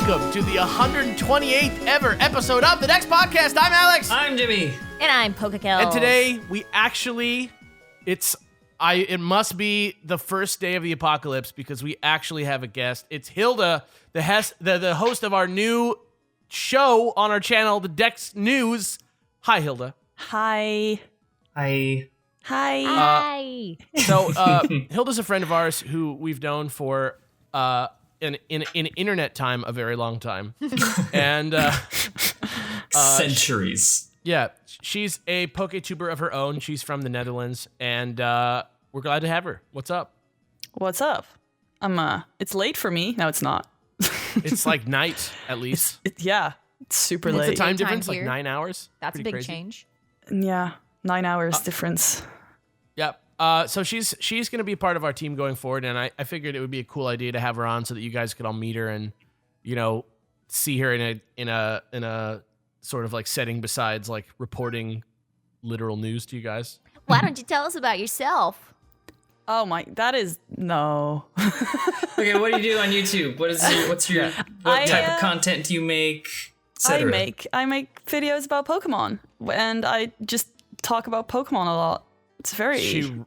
welcome to the 128th ever episode of the Dex Podcast. I'm Alex. I'm Jimmy. And I'm Kellz. And today we actually, it must be the first day of the apocalypse because we actually have a guest. It's Hilda, the host of our new show on our channel, the Dex News. Hi, Hilda. Hi. Hi. Hi. Hi. So Hilda's a friend of ours who we've known for in internet time a very long time, and centuries. Yeah, she's a PokeTuber of her own. She's from the Netherlands, and we're glad to have her. What's up? What's up? It's late for me. No, it's not. It's like night at least. It's super What's late. the time difference? here. Like 9 hours. That's Pretty a big crazy. change. Yeah, 9 hours difference. Yep. So she's going to be a part of our team going forward, and I figured it would be a cool idea to have her on so that you guys could all meet her and, you know, see her in a sort of like setting besides like reporting literal news to you guys. Why don't you tell us about yourself? Oh my, that is no. Okay, what do you do on YouTube? What type of content do you make? I make videos about Pokemon, and I just talk about Pokemon a lot. It's very.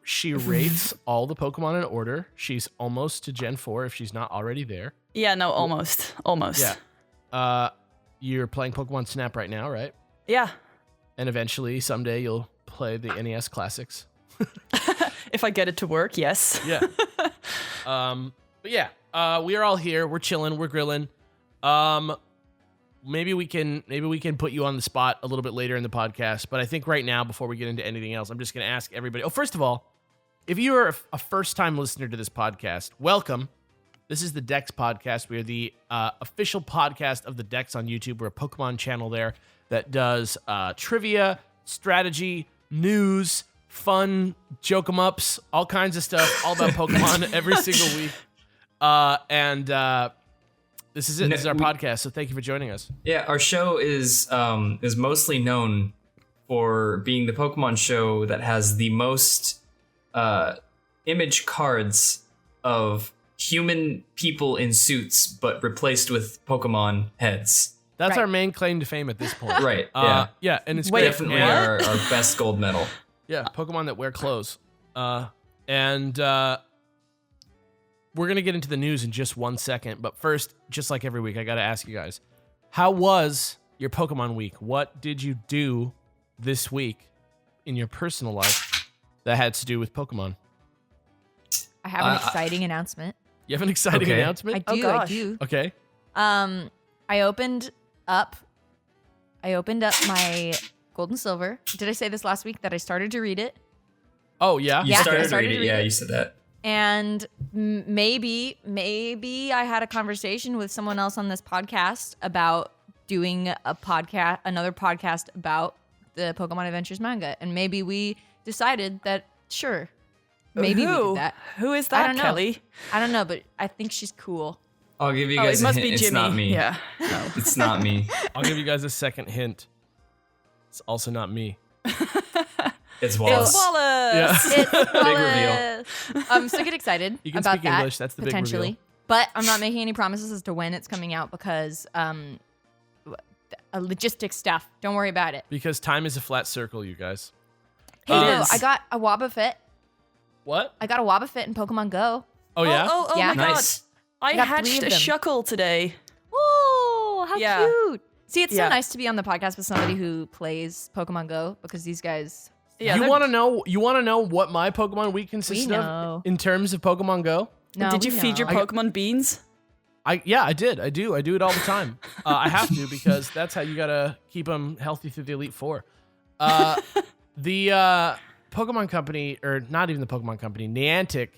She rates all the Pokemon in order. She's almost to Gen 4 if she's not already there. Yeah, no, almost. Yeah. You're playing Pokemon Snap right now, right? Yeah. And eventually, someday, you'll play the NES classics. If I get it to work, yes. Yeah. But yeah, we are all here. We're chilling. We're grilling. Maybe we can put you on the spot a little bit later in the podcast. But I think right now, before we get into anything else, I'm just going to ask everybody. Oh, first of all, if you are a first-time listener to this podcast, welcome. This is the Dex Podcast. We are the official podcast of the Dex on YouTube. We're a Pokemon channel there that does trivia, strategy, news, fun, joke 'em ups, all kinds of stuff, all about Pokemon every single week. This is it. This is our podcast. So thank you for joining us. Yeah, our show is mostly known for being the Pokemon show that has the most image cards of human people in suits, but replaced with Pokemon heads. That's Right. our main claim to fame at this point. Right. Yeah, and it's Wait, great. Definitely what? our best gold medal. Yeah, Pokemon that wear clothes. We're going to get into the news in just 1 second. But first, just like every week, I got to ask you guys, how was your Pokemon week? What did you do this week in your personal life that had to do with Pokemon? I have an exciting announcement. You have an exciting Okay. announcement? I do. gosh. Okay. I opened up my Gold and Silver. Did I say this last week that I started to read it? Oh, yeah? You Yeah, I started started to to read it. read Yeah, it. you said that. And maybe I had a conversation with someone else on this podcast about doing another podcast about the Pokemon Adventures manga. And maybe we decided that, sure, maybe we did that. Who is I that, don't know. Kelly? I don't know, but I think she's cool. I'll give you Oh, guys it must a hint. be It's Jimmy. not me. Yeah. No. It's not me. I'll give you guys a second hint. It's also not me. It's It's Wallace. Wallace. Yeah. It's reveal. So get excited You can about speak that, English. That's the big potentially. reveal. But I'm not making any promises as to when it's coming out because logistics stuff. Don't worry about it. Because time is a flat circle, you guys. Hey, no, is. I got a Wobbuffet. What? I got a Wobbuffet in Pokemon Go. Oh, yeah? Oh Yeah. my Nice. god. I got 3 hatched of a them. Shuckle today. Oh, how Yeah. cute. See, it's so Yeah. nice to be on the podcast with somebody who plays Pokemon Go because these guys. Yeah, you they're- want to know? You want to know what my Pokemon week consisted We of know. in terms of Pokemon Go? No, Did you we feed your know. Pokemon beans? I did. I do it all the time. I have to because that's how you gotta keep them healthy through the Elite Four. The Pokemon Company, or not even the Pokemon Company, Niantic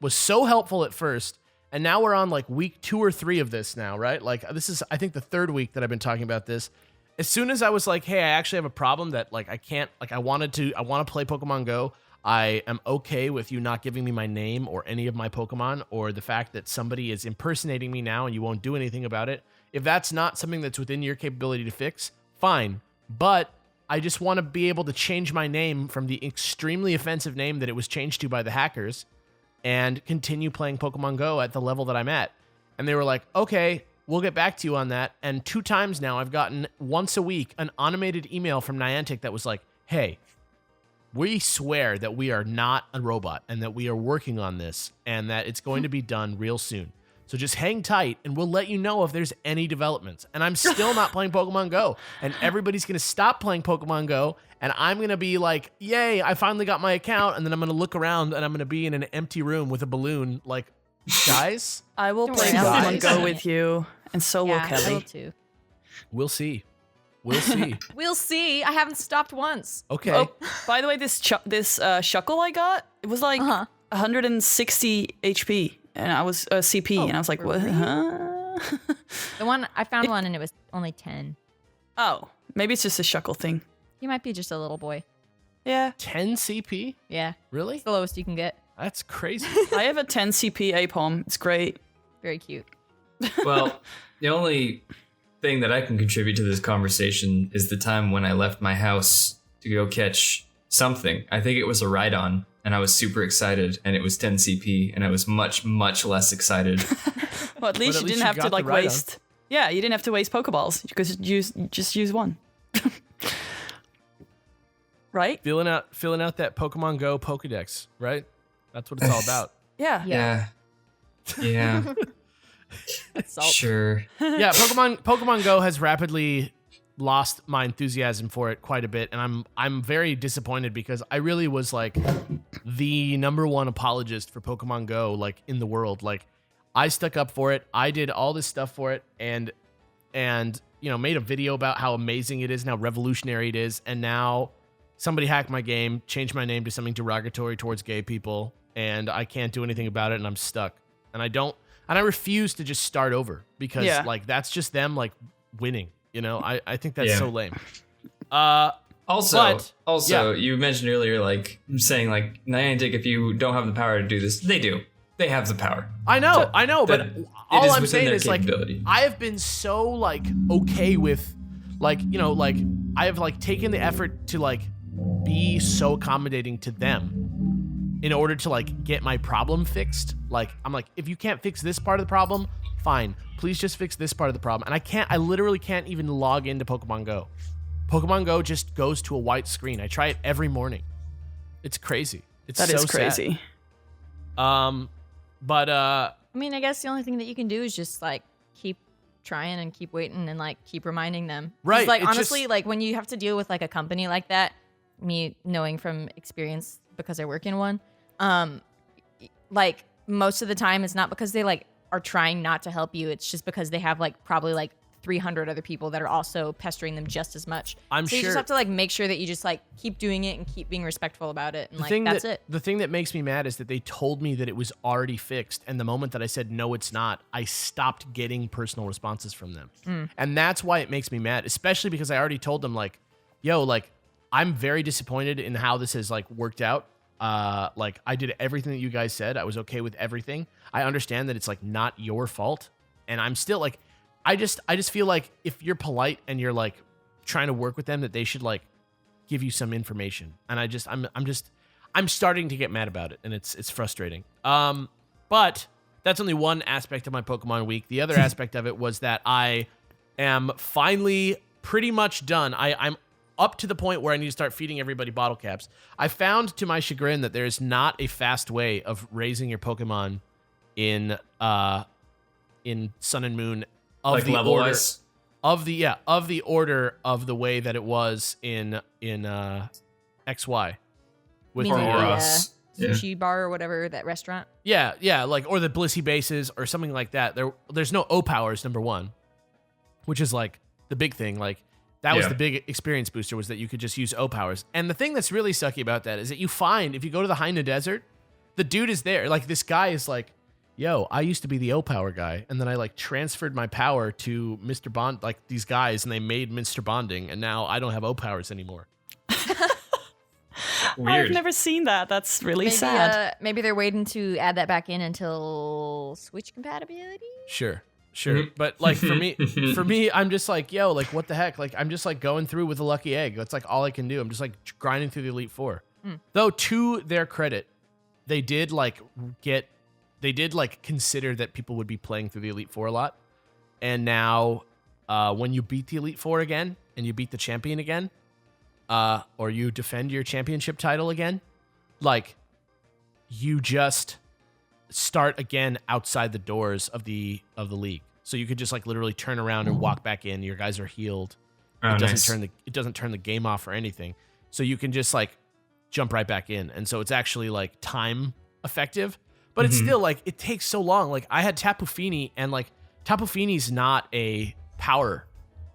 was so helpful at first, and now we're on like week 2 or 3 of this now, right? Like this is I think the 3rd week that I've been talking about this. As soon as I was like, hey, I actually have a problem that like I can't, like I want to play Pokemon Go. I am okay with you not giving me my name or any of my Pokemon, or the fact that somebody is impersonating me now and you won't do anything about it. If that's not something that's within your capability to fix, fine. But I just want to be able to change my name from the extremely offensive name that it was changed to by the hackers and continue playing Pokemon Go at the level that I'm at. And they were like, okay, we'll get back to you on that. And 2 times now, I've gotten once a week an automated email from Niantic that was like, hey, we swear that we are not a robot and that we are working on this and that it's going to be done real soon. So just hang tight and we'll let you know if there's any developments. And I'm still not playing Pokemon Go. And everybody's going to stop playing Pokemon Go. And I'm going to be like, yay, I finally got my account. And then I'm going to look around and I'm going to be in an empty room with a balloon like, guys, I will Don't play worry, Pokemon I'll Go be with you, and so will I will Kelly. too. we'll see. We'll see. We'll see. I haven't stopped once. Okay. Oh, by the way, this Shuckle I got, it was like 160 HP, and I was CP, and I was like, what? really? Huh? The one I found one and it was only 10. Oh, maybe it's just a Shuckle thing. You might be just a little boy. Yeah, 10 CP? Yeah. Really? It's the lowest you can get. That's crazy. I have a 10 CP Apom. It's great. Very cute. Well, the only thing that I can contribute to this conversation is the time when I left my house to go catch something. I think it was a ride-on, and I was super excited, and it was 10 CP, and I was much, much less excited. Well, at least you didn't have to got like the ride-on. waste. Yeah, you didn't have to waste Pokeballs because just use one. Right? filling out that Pokemon Go Pokedex, right? That's what it's all about. Yeah. Yeah. Salt. Sure. Yeah, Pokemon Go has rapidly lost my enthusiasm for it quite a bit, and I'm very disappointed because I really was like the #1 apologist for Pokemon Go like in the world. Like I stuck up for it. I did all this stuff for it and you know, made a video about how amazing it is and how revolutionary it is, and now somebody hacked my game, changed my name to something derogatory towards gay people, and I can't do anything about it, and I'm stuck. And I refuse to just start over because like that's just them like winning. You know, I think that's so lame. Also, yeah. you mentioned earlier, like saying like Niantic, if you don't have the power to do this, they do. They have the power. I know, but it all is I'm within saying their is like capability. I have been so like okay with like, you know, like I have like taken the effort to like be so accommodating to them in order to like get my problem fixed. Like I'm like, if you can't fix this part of the problem, fine. Please just fix this part of the problem. And I literally can't even log into Pokemon Go. Pokemon Go just goes to a white screen. I try it every morning. It's crazy. That is crazy. But I mean, I guess the only thing that you can do is just like keep trying and keep waiting and like keep reminding them. 'Cause, Right, like it honestly, just- like when you have to deal with like a company like that, me knowing from experience because I work in one, like most of the time it's not because they like are trying not to help you. It's just because they have like probably like 300 other people that are also pestering them just as much. I'm so you sure- just have to like make sure that you just like keep doing it and keep being respectful about it. And like that's it. The thing that makes me mad is that they told me that it was already fixed, and the moment that I said no, it's not, I stopped getting personal responses from them, and that's why it makes me mad. Especially because I already told them like, yo, like I'm very disappointed in how this has like worked out. Like I did everything that you guys said. I was okay with everything. I understand that it's like not your fault, and I'm still like. I just feel like if you're polite and you're like trying to work with them, that they should like give you some information. And I'm starting to get mad about it, and it's frustrating. But that's only one aspect of my Pokemon week. The other aspect of it was that I am finally pretty much done. I'm up to the point where I need to start feeding everybody bottle caps. I found to my chagrin that there is not a fast way of raising your Pokemon in Sun and Moon. Of Like the level order, wise? of the order of the way that it was in XY with Meaning Or the, us. Yeah. sushi bar or whatever, that restaurant. yeah, like or the Blissey bases or something like that. There's no O powers, number one, which is like the big thing. Like that was Yeah. the big experience booster, was that you could just use O powers. And the thing that's really sucky about that is that you find if you go to the Haina Desert, the dude is there. Like this guy is like, yo, I used to be the O power guy, and then I like transferred my power to Mr. Bond, like these guys, and they made Mr. Bonding, and now I don't have O powers anymore. Weird. I've never seen that. That's really sad. Maybe they're waiting to add that back in until Switch compatibility. Sure. Mhm. But like for me, I'm just like, yo, like what the heck? Like I'm just like going through with a lucky egg. That's like all I can do. I'm just like grinding through the Elite Four. Though to their credit, they did like consider that people would be playing through the Elite Four a lot. And now when you beat the Elite Four again and you beat the champion again, or you defend your championship title again, like you just start again outside the doors of the league. So you could just like literally turn around and walk back in. Your guys are healed. Oh, It doesn't nice. it doesn't turn the game off or anything. So you can just like jump right back in. And so it's actually like time effective, but it's still like it takes so long. Like I had Tapu Fini, and like Tapu Fini's not a power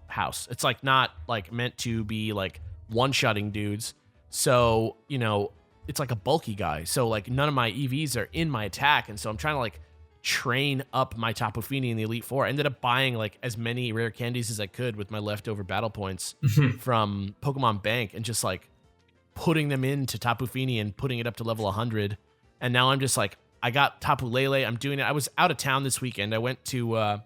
house. It's like not like meant to be like one-shotting dudes. So, you know, it's like a bulky guy. So like none of my EVs are in my attack. And so I'm trying to like train up my Tapu Fini in the Elite Four. I ended up buying like as many rare candies as I could with my leftover battle points from Pokemon Bank, and just like putting them into Tapu Fini and putting it up to level 100. And now I'm just like, I got Tapu Lele. I'm doing it. I was out of town this weekend. I went to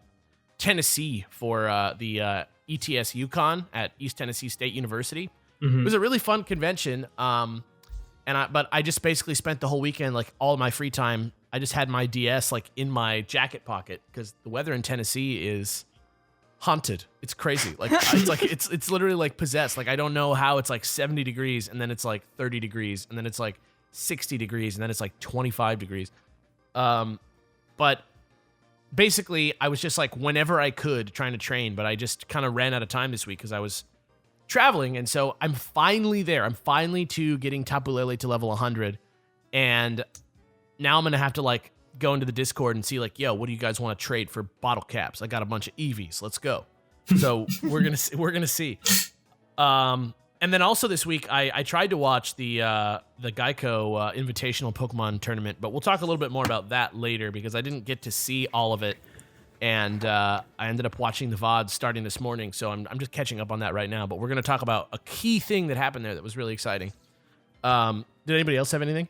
Tennessee for the ETS UConn at East Tennessee State University. It was a really fun convention. But I just basically spent the whole weekend, like all of my free time, I just had my DS like in my jacket pocket, because the weather in Tennessee is haunted. It's crazy. Like it's literally like possessed. Like I don't know how it's like 70 degrees and then it's like 30 degrees and then it's like 60 degrees and then it's like 25 degrees. But basically I was just like whenever I could trying to train, but I just kind of ran out of time this week because I was traveling. And so I'm finally there. I'm finally to getting Tapu Lele to level 100. And now I'm going to have to like go into the Discord and see like, yo, what do you guys want to trade for bottle caps? I got a bunch of EVs. Let's go. So we're going to see. And then also this week, I tried to watch the Geico Invitational Pokemon Tournament, but we'll talk a little bit more about that later because I didn't get to see all of it. And I ended up watching the VOD starting this morning, so I'm just catching up on that right now. But we're going to talk about a key thing that happened there that was really exciting. Did anybody else have anything?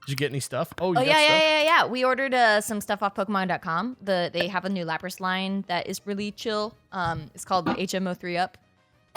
Did you get any stuff? Oh, you got stuff? yeah. We ordered some stuff off Pokemon.com. They have a new Lapras line that is really chill. It's called HM03 Up.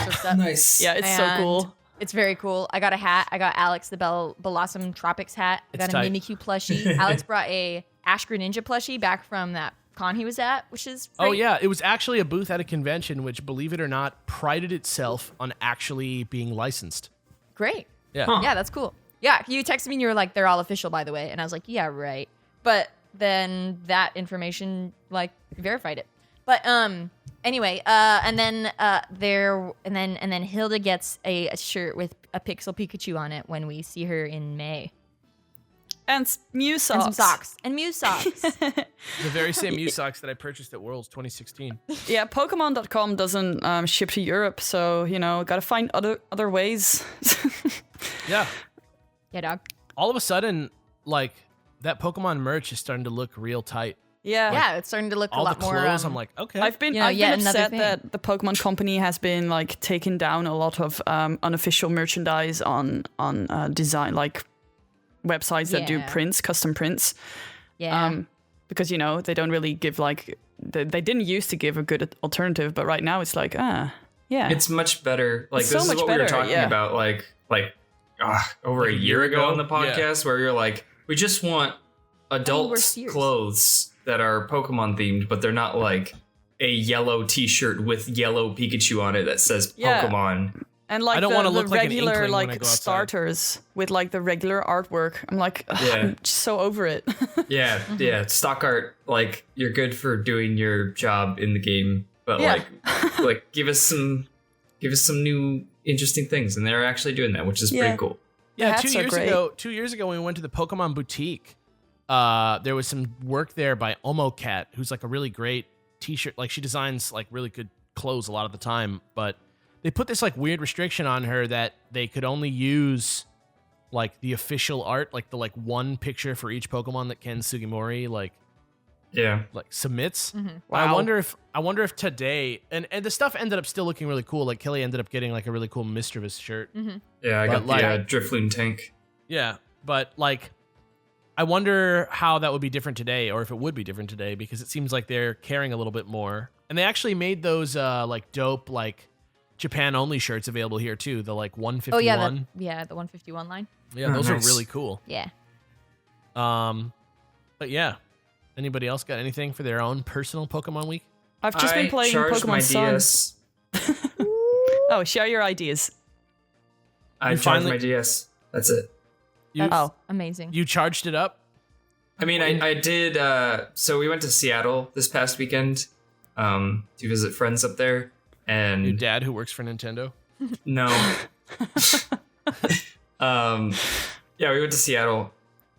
So stuff. Nice. Yeah, it's so And cool. It's very cool. I got a hat. I got Alex the Blossom Tropics hat. I got It's a tight. Mimikyu plushie. Alex brought a Ash Greninja plushie back from that con he was at, which is great. Oh, yeah. It was actually a booth at a convention, which, believe it or not, prided itself on actually being licensed. Great. Yeah. Huh. Yeah, that's cool. Yeah, you texted me and you were like, they're all official, by the way. And I was like, yeah, right. But then that information, like, verified it. But anyway, and then Hilda gets a shirt with a Pixel Pikachu on it when we see her in May. And Mew socks. And some socks. And Mew socks. The very same Mew socks that I purchased at Worlds 2016. Yeah, Pokemon.com doesn't ship to Europe, so, you know, gotta find other ways. Yeah. Yeah, dog. All of a sudden, like, that Pokemon merch is starting to look real tight. Yeah. Yeah, it's starting to look a All the lot more. clothes, I'm like, okay. I've been yet another upset thing. that the Pokemon Company has been like taking down a lot of unofficial merchandise on design, like websites that do Yeah. prints, custom prints. Yeah. Because, you know, they don't really give like they didn't used to give a good alternative, but right now it's like yeah. It's much better. Like It's this so is much what we were better, talking yeah. about over a year ago on the Yeah. podcast, where you're like, we just want adult serious. clothes that are Pokemon themed, but they're not like a yellow T-shirt with yellow Pikachu on it that says Yeah. Pokemon. And like I don't the, wanna the look like an regular inkling when I like go outside. starters with like the regular artwork. I'm like, ugh, Yeah. I'm just so over it. Yeah, yeah. Stock art, like you're good for doing your job in the game, but Yeah. like give us some new interesting things, and they're actually doing that, which is Yeah. pretty cool. Yeah, hats are great. 2 years ago when we went to the Pokemon boutique, there was some work there by OmoCat, who's like a really great t-shirt. Like she designs like really good clothes a lot of the time, but they put this like weird restriction on her that they could only use like the official art, like the like one picture for each Pokemon that Ken Sugimori like Yeah. submits. Mm-hmm. I wonder if today and the stuff ended up still looking really cool. Like Kelly ended up getting like a really cool Mischievous shirt. Yeah, I But, got the like- Drifloon tank. Yeah, but like, I wonder how that would be different today, or if it would be different today, because it seems like they're caring a little bit more. And they actually made those like dope like Japan only shirts available here too. The like 151. Oh, yeah, the 151 line. Yeah, Oh, those nice. are really cool. Yeah. But yeah, anybody else got anything for their own personal Pokemon week? I've just been playing charged my Pokemon Sun. DS. Oh, share your ideas. I charged my DS. That's it. That's amazing. You charged it up? I mean, I did. So we went to Seattle this past weekend to visit friends up there. And Your dad who works for Nintendo? no. Yeah, we went to Seattle,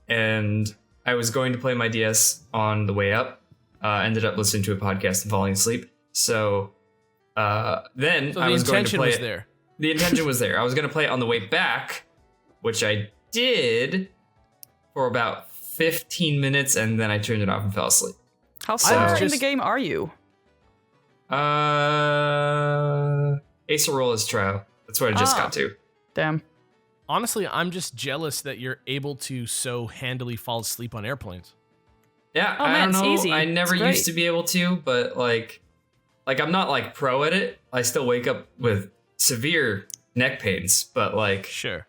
and I was going to play my DS on the way up. Ended up listening to a podcast and falling asleep. So then I was going to play it. There. The intention was there. I was going to play it on the way back, which I did for about 15 minutes, and then I turned it off and fell asleep. How far in the game are you? Ace Aurora's trial. That's what I just got to. Damn. Honestly, I'm just jealous that you're able to so handily fall asleep on airplanes. Yeah, Oh, I man, don't it's know. easy. I never It's great. used to be able to, but like I'm not like pro at it. I still wake up with severe neck pains, but like Sure.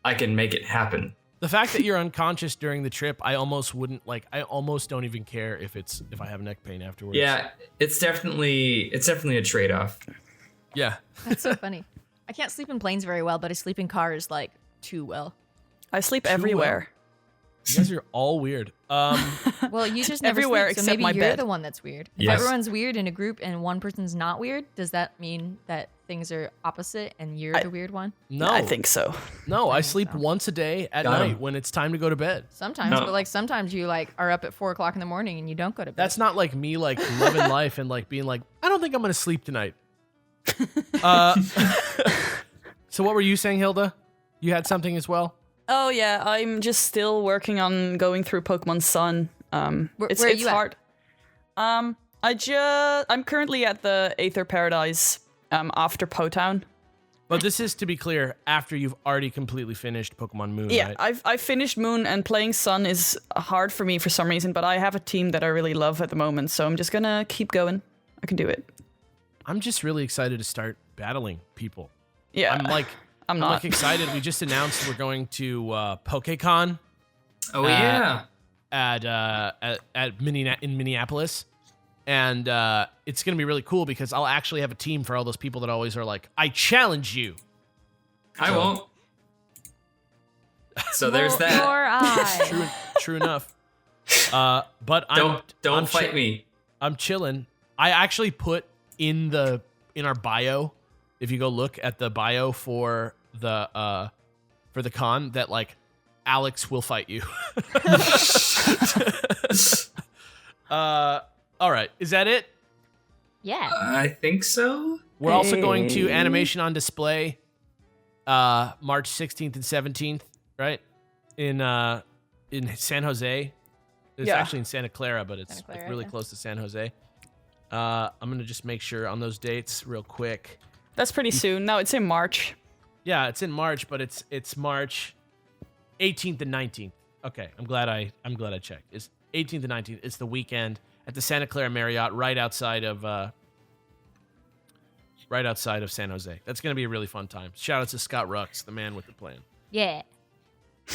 I can make it happen. The fact that you're unconscious during the trip, I almost don't even care if I have neck pain afterwards. Yeah, it's definitely a trade-off. Yeah. That's so funny. I can't sleep in planes very well, but I sleep in cars like too well. I sleep everywhere. You guys are all weird. Well, you just never Everywhere sleep, so except maybe my you're bed. the one that's weird. If Yes. everyone's weird in a group and one person's not weird, does that mean that things are opposite and you're the weird one? No. I think so. No, I sleep once a day at Got 'em. night when it's time to go to bed. Sometimes, No. but like sometimes you like are up at 4 o'clock in the morning and you don't go to bed. That's not like me like loving life and like being like, I don't think I'm gonna sleep tonight. So what were you saying, Hilda? You had something as well? Oh yeah, I'm just still working on going through Pokemon Sun. It's where are you at? hard. I'm currently at the Aether Paradise after Potown. But this is, to be clear, after you've already completely finished Pokemon Moon, Yeah, right? I've finished Moon, and playing Sun is hard for me for some reason, but I have a team that I really love at the moment, so I'm just gonna keep going. I can do it. I'm just really excited to start battling people. Yeah, I'm not. like excited. We just announced we're going to PokeCon Oh yeah. in Minneapolis, and it's gonna be really cool because I'll actually have a team for all those people that always are like, I challenge you. I won't. So there's that. Nor I. True enough. But Don't I'm fight me. I'm chilling. I actually put in our bio, if you go look at the bio for the con, that like Alex will fight you. All right, is that it? Yeah. I think so. We're also going to Animation on Display, March 16th and 17th, right? In San Jose. It's Yeah. actually in Santa Clara, but it's Santa Clara, like really yeah. close to San Jose. I'm gonna just make sure on those dates real quick. That's pretty soon. No, it's in March. Yeah, it's in March, but it's March 18th and 19th. Okay, I'm glad I checked. It's 18th and 19th. It's the weekend at the Santa Clara Marriott, right outside of San Jose. That's gonna be a really fun time. Shout out to Scott Rux, the man with the plan. Yeah.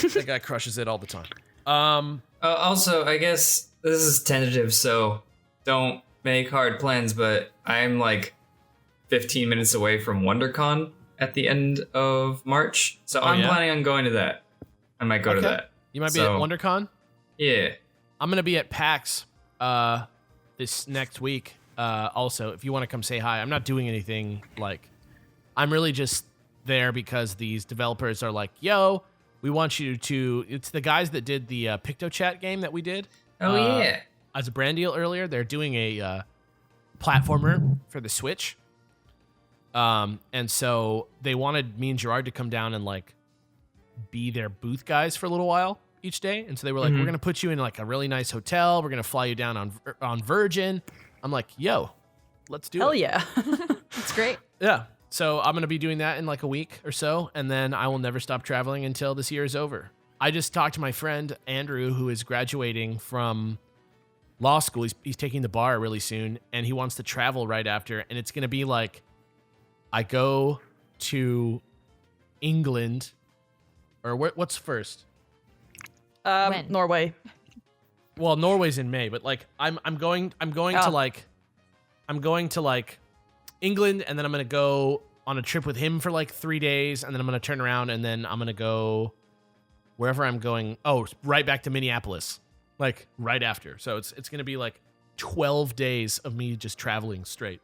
That guy crushes it all the time. Also, I guess this is tentative, so don't make hard plans, but I'm like 15 minutes away from WonderCon at the end of March, so I'm yeah? planning on going to that. I might go to Okay. that. You might be at So- WonderCon. Yeah. I'm gonna be at PAX this next week. Also, if you want to come say hi, I'm not doing anything. Like, I'm really just there because these developers are like, "Yo, we want you to." It's the guys that did the PictoChat game that we did. Oh yeah. As a brand deal earlier, they're doing a platformer for the Switch. And so they wanted me and Gerard to come down and like be their booth guys for a little while each day. And so they were like, we're going to put you in like a really nice hotel. We're going to fly you down on Virgin. I'm like, yo, let's do Hell it. yeah. It's great. Yeah. So I'm going to be doing that in like a week or so. And then I will never stop traveling until this year is over. I just talked to my friend, Andrew, who is graduating from law school. He's taking the bar really soon, and he wants to travel right after. And it's going to be like, I go to England, or what's first? When? Norway. Well, Norway's in May, but like I'm going Oh. to like I'm going to like England, and then I'm gonna go on a trip with him for like 3 days, and then I'm gonna turn around, and then I'm gonna go wherever I'm going. Oh, right back to Minneapolis, like right after. So it's gonna be like 12 days of me just traveling straight.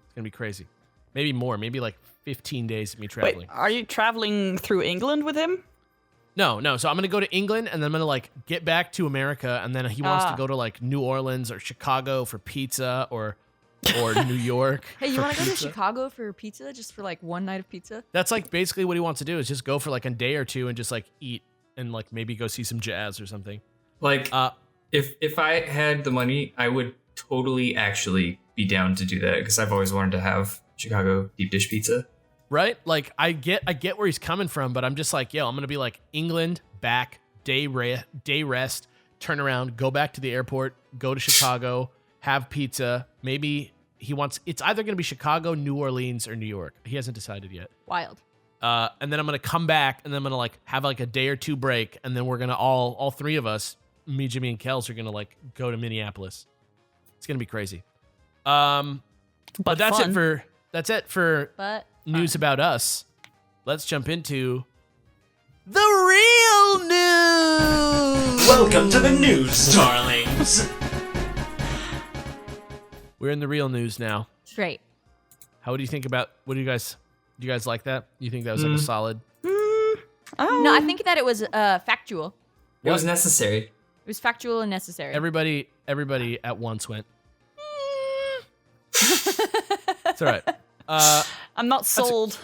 It's gonna be crazy. Maybe more. Maybe like 15 days of me traveling. Wait, are you traveling through England with him? No. So I'm gonna go to England, and then I'm gonna like get back to America, and then he wants to go to like New Orleans or Chicago for pizza, or New York. Hey, you for want to go to pizza. Chicago for pizza, just for like one night of pizza? That's like basically what he wants to do, is just go for like a day or two and just like eat and like maybe go see some jazz or something. Like, if I had the money, I would totally actually be down to do that, because I've always wanted to have Chicago deep dish pizza. Right? Like I get where he's coming from, but I'm just like, yo, I'm gonna be like England, back, day rest, turn around, go back to the airport, go to Chicago, have pizza. Maybe it's either gonna be Chicago, New Orleans, or New York. He hasn't decided yet. Wild. And then I'm gonna come back, and then I'm gonna like have like a day or two break, and then we're gonna all three of us, me, Jimmy, and Kellz, are gonna like go to Minneapolis. It's gonna be crazy. But that's fun. it for But news about us. Let's jump into the real news. Welcome to the news, darlings. We're in the real news now. great. How do you think about? Do you guys like that? You think that was like a solid? No, I think that it was factual. It was necessary. It was factual and necessary. Everybody at once went. It's all right. I'm not sold.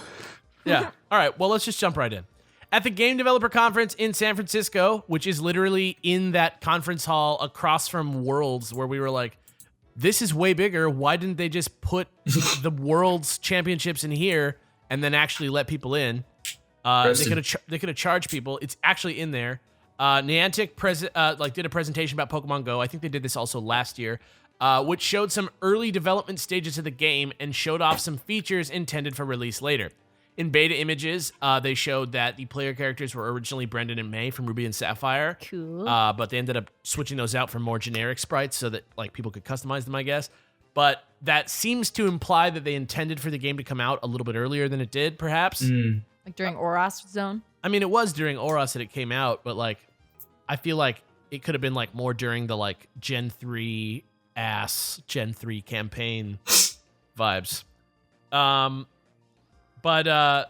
Yeah. All right. Well, let's just jump right in. At the Game Developer Conference in San Francisco, which is literally in that conference hall across from Worlds, where we were like, this is way bigger. Why didn't they just put the Worlds Championships in here and then actually let people in? They could have charged people. It's actually in there. Niantic did a presentation about Pokemon Go. I think they did this also last year, which showed some early development stages of the game and showed off some features intended for release later. In beta images, they showed that the player characters were originally Brendan and May from Ruby and Sapphire. Cool. But they ended up switching those out for more generic sprites so that like people could customize them, I guess. But that seems to imply that they intended for the game to come out a little bit earlier than it did, perhaps. Like during Oros Zone. I mean, it was during Oros that it came out, but like, I feel like it could have been like more during the like Gen 3 campaign vibes. But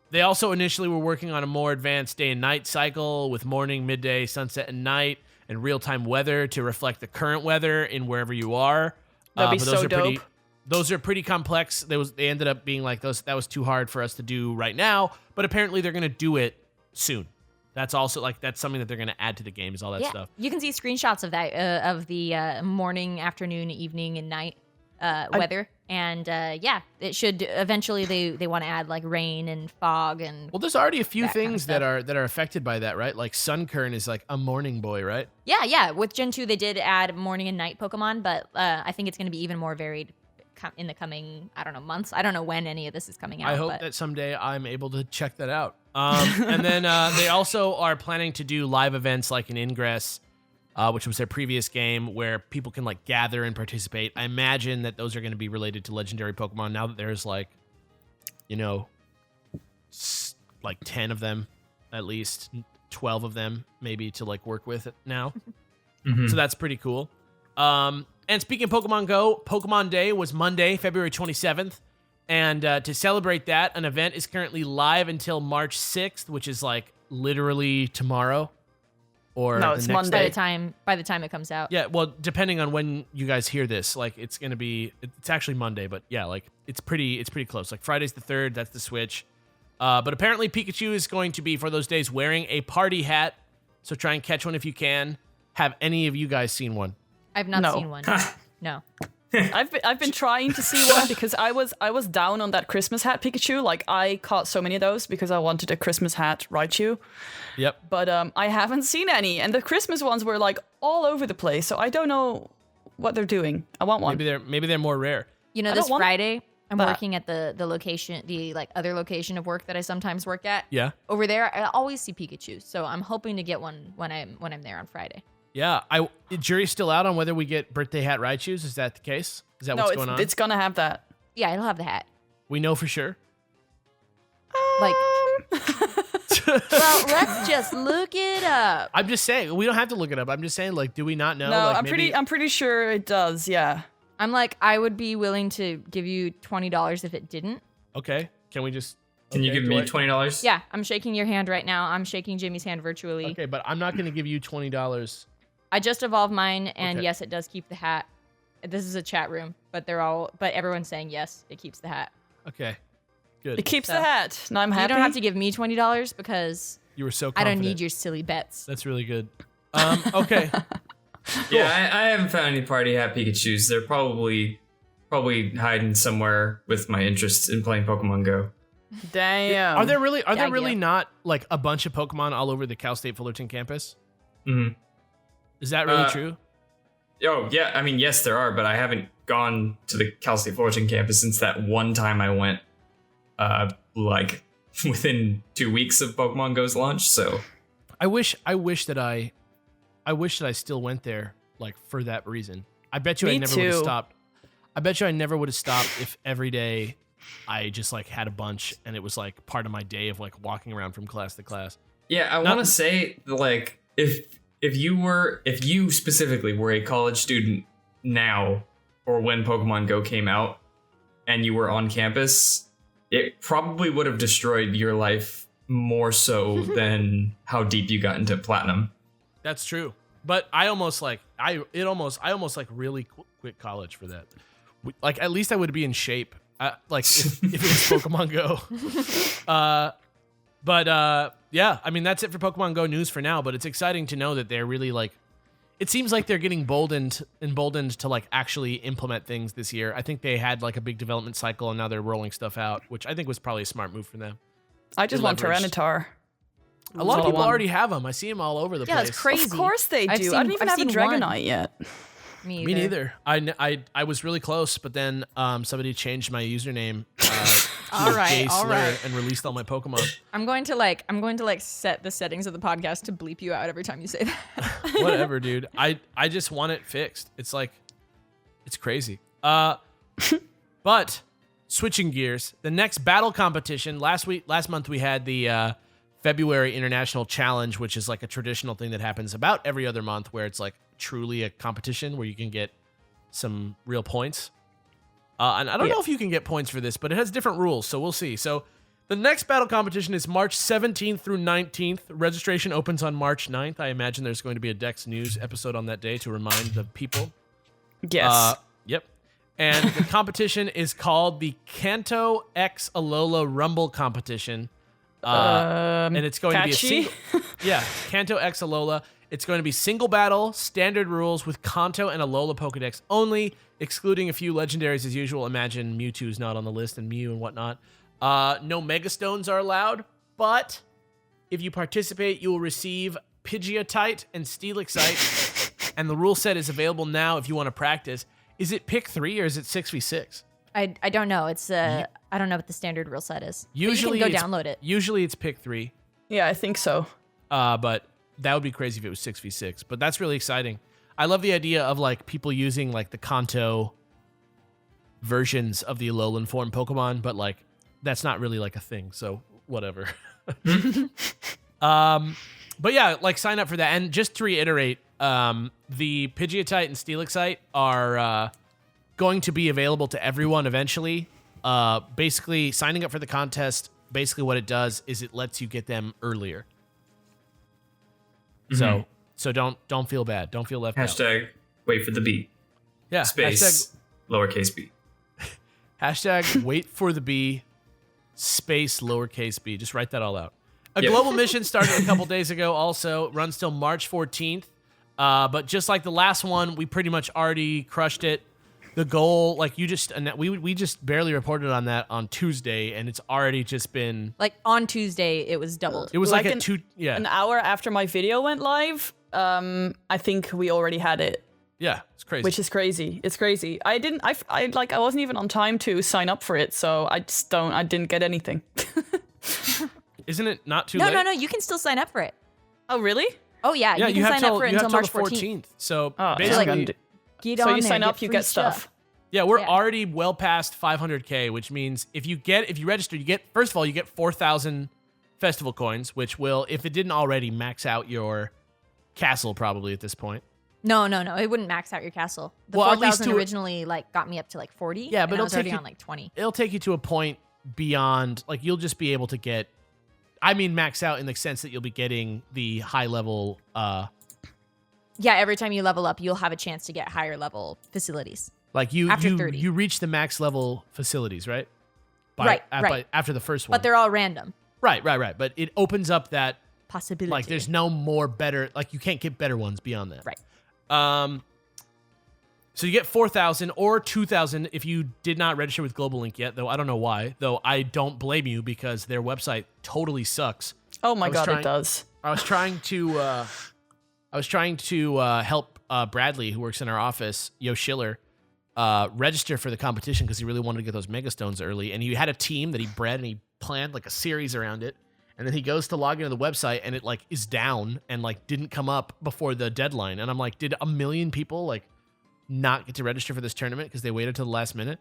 they also initially were working on a more advanced day and night cycle with morning, midday, sunset, and night, and real-time weather to reflect the current weather in wherever you are. That'd be but those so are pretty, dope. Those are pretty complex. They ended up being like those. That was too hard for us to do right now. But apparently they're gonna do it soon. That's also like that's something that they're gonna add to the game is all that stuff. You can see screenshots of that of the morning, afternoon, evening, and night weather. And it should eventually they want to add like rain and fog and Well, there's already a few that kind of things that are affected by that, right? Like Sunkern is like a morning boy, right? yeah. With Gen 2 they did add morning and night Pokemon, but I think it's going to be even more varied in the coming months. I don't know when any of this is coming out. I hope that someday I'm able to check that out. And then they also are planning to do live events like an Ingress, which was their previous game, where people can like gather and participate. I imagine that those are going to be related to legendary Pokemon now that there's like, like 10 of them, at least 12 of them maybe to like work with now. So that's pretty cool. And speaking of Pokemon Go, Pokemon Day was Monday, February 27th. And to celebrate that, an event is currently live until March 6th, which is like literally tomorrow. Or No, the it's next Monday. day. by the time it comes out. Yeah, well, depending on when you guys hear this, like it's actually Monday, but yeah, like it's pretty close. Like Friday's the 3rd, that's the Switch. But apparently Pikachu is going to be for those days wearing a party hat. So try and catch one if you can. Have any of you guys seen one? I've not No. seen one. No. I've been trying to see one because I was down on that Christmas hat Pikachu. Like I caught so many of those because I wanted a Christmas hat Raichu. Yep. But I haven't seen any, and the Christmas ones were like all over the place. So I don't know what they're doing. I want one. Maybe they're more rare. You know, I this don't want Friday I'm that. working at the location, the like other location of work that I sometimes work at. Yeah. Over there, I always see Pikachu, so I'm hoping to get one when I'm there on Friday. Yeah, jury's still out on whether we get birthday hat Raichus. Is that the case? Is that what's going on? It's gonna have that. Yeah, it'll have the hat. We know for sure. Like, well, let's just look it up. I'm just saying we don't have to look it up. I'm just saying, like, do we not know? No, Like, I'm pretty sure it does. Yeah. I'm like, I would be willing to give you $20 if it didn't. Okay, can we just? Can you okay, give do me I- $20? Yeah, I'm shaking your hand right now. I'm shaking Jimmy's hand virtually. Okay, but I'm not going to give you $20. I just evolved mine, and Okay. yes, it does keep the hat. This is a chat room, but everyone's saying yes, it keeps the hat. Okay, good. It keeps So, the hat. Now I'm happy. You don't have to give me $20 because You were so I confident. don't need your silly bets. That's really good. Okay. Yeah, I haven't found any party hat Pikachus. They're probably hiding somewhere with my interest in playing Pokemon Go. Damn. Are there really idea. not like a bunch of Pokemon all over the Cal State Fullerton campus? hmm Is that really Uh, true? Oh, yeah. I mean, yes, there are, but I haven't gone to the Cal State Fullerton campus since that one time I went, like, within 2 weeks of Pokemon Go's launch, so... I wish that I still went there, like, for that reason. I bet you I Me never would have too. stopped. I bet you I never would have stopped if every day I just like had a bunch and it was like part of my day of like walking around from class to class. Yeah, I want to say, like, if you specifically were a college student now, or when Pokemon Go came out, and you were on campus, it probably would have destroyed your life more so than how deep you got into Platinum. That's true. But I almost really quit college for that. Like at least I would be in shape. Like if it was Pokemon Go. Yeah, I mean that's it for Pokemon Go news for now. But it's exciting to know that they're really like. It seems like they're getting emboldened to like actually implement things this year. I think they had like a big development cycle and now they're rolling stuff out, which I think was probably a smart move for them. I just want leveraged. Tyranitar. A lot of all I people want. already have them. I see them all over the Yeah, place. it's crazy. Of course they do. I've I seen- don't even I've have a seen one. Dragonite yet. Me Me neither. I was really close, but then somebody changed my username. All right, gay all slur right. and released all my Pokemon. I'm going to like set the settings of the podcast to bleep you out every time you say that. Whatever, dude. I just want it fixed. It's like, it's crazy. But switching gears, the next battle competition. Last month we had the February International Challenge, which is like a traditional thing that happens about every other month, where it's like truly a competition where you can get some real points. And I don't know if you can get points for this, but it has different rules, so we'll see. So the next battle competition is March 17th through 19th. Registration opens on March 9th. I imagine there's going to be a Dex News episode on that day to remind the people. Yes. Yep. And the competition is called the Kanto X Alola Rumble Competition. And it's going catchy. to be Kanto X Alola. It's going to be single battle, standard rules with Kanto and Alola Pokedex only, excluding a few legendaries as usual. Imagine Mewtwo's not on the list and Mew and whatnot. No Megastones are allowed, but if you participate, you will receive Pidgeotite and Steelixite. And the rule set is available now if you want to practice. Is it pick 3 or is it 6v6? I don't know. It's I don't know what the standard rule set is. But Usually you can go it's- download it. Usually it's pick 3. Yeah, I think so. But that would be crazy if it was 6v6. But that's really exciting. I love the idea of like people using like the Kanto versions of the Alolan form Pokemon, but like that's not really like a thing. So whatever. But yeah, like sign up for that. And just to reiterate, the Pidgeotite and Steelixite are going to be available to everyone eventually. Basically, signing up for the contest, basically what it does is it lets you get them earlier. So don't feel bad. Don't feel left out. Hashtag wait for the B. Yeah. Space lowercase b. Hashtag wait for the B, space lowercase b. Just write that all out. A Yep. global mission started a couple days ago also. Runs till March 14th. But just like the last one, we pretty much already crushed it. The goal, like you just, and we just barely reported on that on Tuesday, and it's already just been, Like on Tuesday, it was doubled. it was like, Like at 2, yeah. An hour after my video went live, I think we already had it, Yeah, it's crazy. which is crazy. It's crazy. I wasn't even on time to sign up for it, so I didn't get anything. Isn't it not too No, late? no, no. You can still sign up for it. Oh, really? Oh yeah, you can have sign till, up for it you have until till March the 14th. 14th. So Oh, basically, Get so on you there, sign up, you free get stuff. yeah, we're Yeah. already well past 500K, which means if you register, you get, first of all, you get 4,000 festival coins, which will, if it didn't already, max out your castle probably at this point. No, it wouldn't max out your castle. The Well, at least 4,000 to- originally like got me up to like 40. Yeah, but and I it'll was take already you- on like 20. It'll take you to a point beyond, like, you'll just be able to get, I mean, max out in the sense that you'll be getting the high level, Yeah, every time you level up, you'll have a chance to get higher level facilities. like you After 30. you reach the max level facilities, right? Right. After the first one. But they're all random. Right. But it opens up that, Possibility. like, there's no more better, like, you can't get better ones beyond that. Right. So you get 4,000 or 2,000 if you did not register with Global Link yet, though I don't know why. Though I don't blame you because their website totally sucks. Oh my god, trying- it does. I was trying to help Bradley, who works in our office, Yo Schiller, register for the competition because he really wanted to get those Mega Stones early, and he had a team that he bred and he planned like a series around it. And then he goes to log into the website and it like is down and like didn't come up before the deadline. And I'm like, did 1 million people like not get to register for this tournament because they waited till the last minute?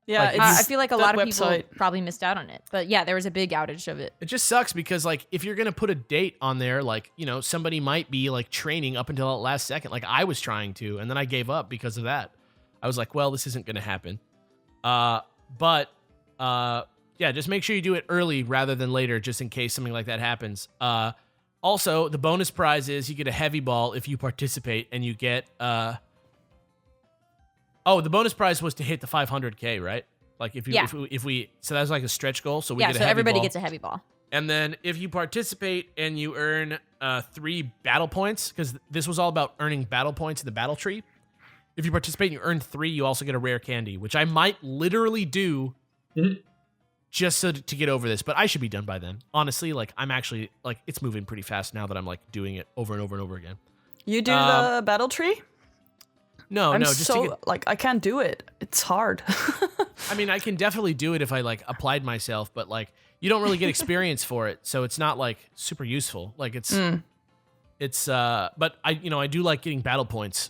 Yeah, Like, I feel like a lot of website. people probably missed out on it. But yeah, there was a big outage of it. It just sucks because like if you're gonna put a date on there, like, you know, somebody might be like training up until that last second. Like I was trying to, and then I gave up because of that. I was like, well, this isn't gonna happen. Yeah, just make sure you do it early rather than later, just in case something like that happens. Also, the bonus prize is you get a heavy ball if you participate, and you get the bonus prize was to hit the 500K, right? Like if we so that's like a stretch goal. So we Yeah, get a so heavy everybody ball. gets a heavy ball. And then if you participate and you earn 3 battle points, because this was all about earning battle points in the battle tree. If you participate and you earn 3, you also get a rare candy, which I might literally do just so to get over this. But I should be done by then. Honestly, like I'm actually like it's moving pretty fast now that I'm like doing it over and over and over again. You do the battle tree? No, I'm just to so get, like I can't do it. It's hard. I mean, I can definitely do it if I like applied myself, but like you don't really get experience for it, so it's not like super useful. Like it's but I do like getting battle points.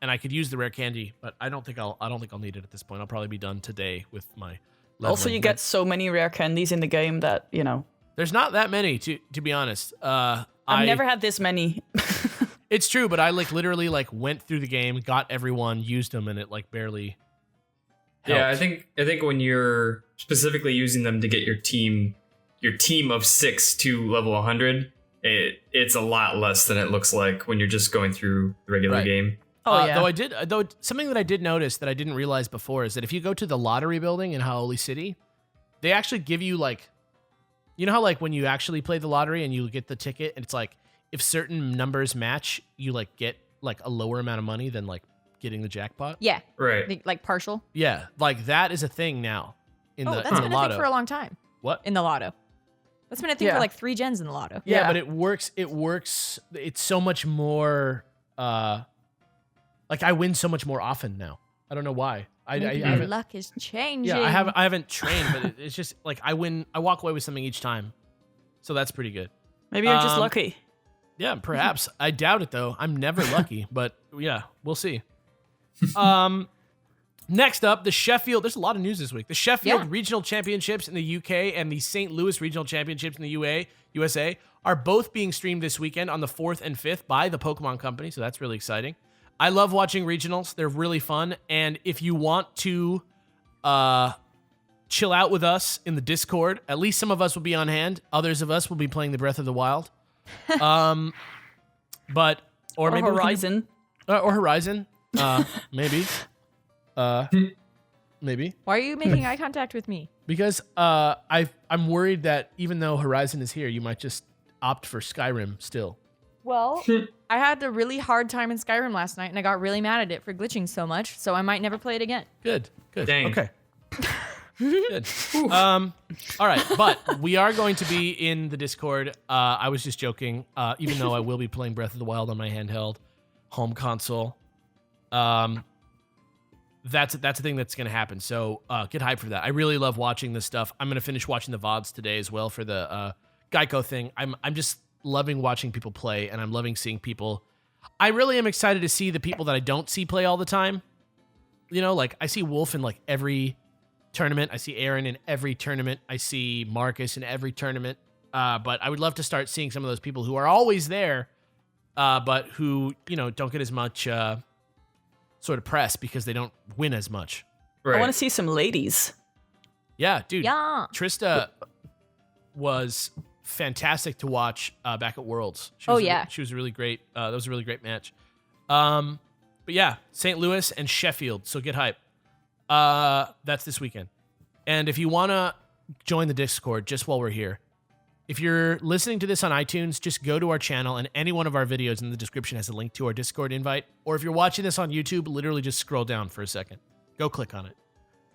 And I could use the rare candy, but I don't think I'll need it at this point. I'll probably be done today with my leveling. Also, you get so many rare candies in the game that, you know. There's not that many to be honest. I've never had this many. It's true, but I like literally like went through the game, got everyone, used them, and it like barely helped. Yeah, I think when you're specifically using them to get your team of 6 to level 100, it's a lot less than it looks like when you're just going through the regular Right. game. Oh yeah. Though something that I did notice that I didn't realize before is that if you go to the lottery building in Howley City, they actually give you like, you know how like when you actually play the lottery and you get the ticket and it's like if certain numbers match, you like get like a lower amount of money than like getting the jackpot. Yeah. Right. Like partial. Yeah, like that is a thing now in That's in the been a lotto. thing for a long time. What? In the lotto. That's been a thing Yeah. for like 3 gens in the lotto. Yeah, Yeah. but it works. It's so much more. Like I win so much more often now. I don't know why. I Maybe your haven't. luck is changing. Yeah, I haven't trained, but it's just like I win. I walk away with something each time, so that's pretty good. Maybe you're just lucky. Yeah, perhaps. I doubt it though. I'm never lucky, but yeah, we'll see. Next up, the Sheffield. There's a lot of news this week. The Sheffield Yeah. Regional Championships in the UK and the St. Louis Regional Championships in the USA are both being streamed this weekend on the 4th and 5th by the Pokemon Company, so that's really exciting. I love watching regionals. They're really fun, and if you want to chill out with us in the Discord, at least some of us will be on hand. Others of us will be playing the Breath of the Wild. Or maybe Horizon. or Horizon. Maybe. Maybe. Why are you making eye contact with me? Because I'm worried that even though Horizon is here, you might just opt for Skyrim still. Well, I had a really hard time in Skyrim last night, and I got really mad at it for glitching so much, so I might never play it again. Good. Dang. Okay. Good. All right, but we are going to be in the Discord. I was just joking, even though I will be playing Breath of the Wild on my handheld home console. That's a thing that's going to happen. So get hyped for that. I really love watching this stuff. I'm going to finish watching the VODs today as well for the Geico thing. I'm just loving watching people play, and I'm loving seeing people. I really am excited to see the people that I don't see play all the time. You know, like I see Wolf in like every tournament. I see Aaron in every tournament. I see Marcus in every tournament. But I would love to start seeing some of those people who are always there, but who, you know, don't get as much sort of press because they don't win as much. Right. I want to see some ladies. Yeah, dude. Yeah. Trista was fantastic to watch back at Worlds. She was really great. That was a really great match. But yeah, St. Louis and Sheffield. So get hype. That's this weekend. And if you want to join the Discord just while we're here, if you're listening to this on iTunes, just go to our channel, and any one of our videos in the description has a link to our Discord invite. Or if you're watching this on YouTube, literally just scroll down for a second. Go click on it.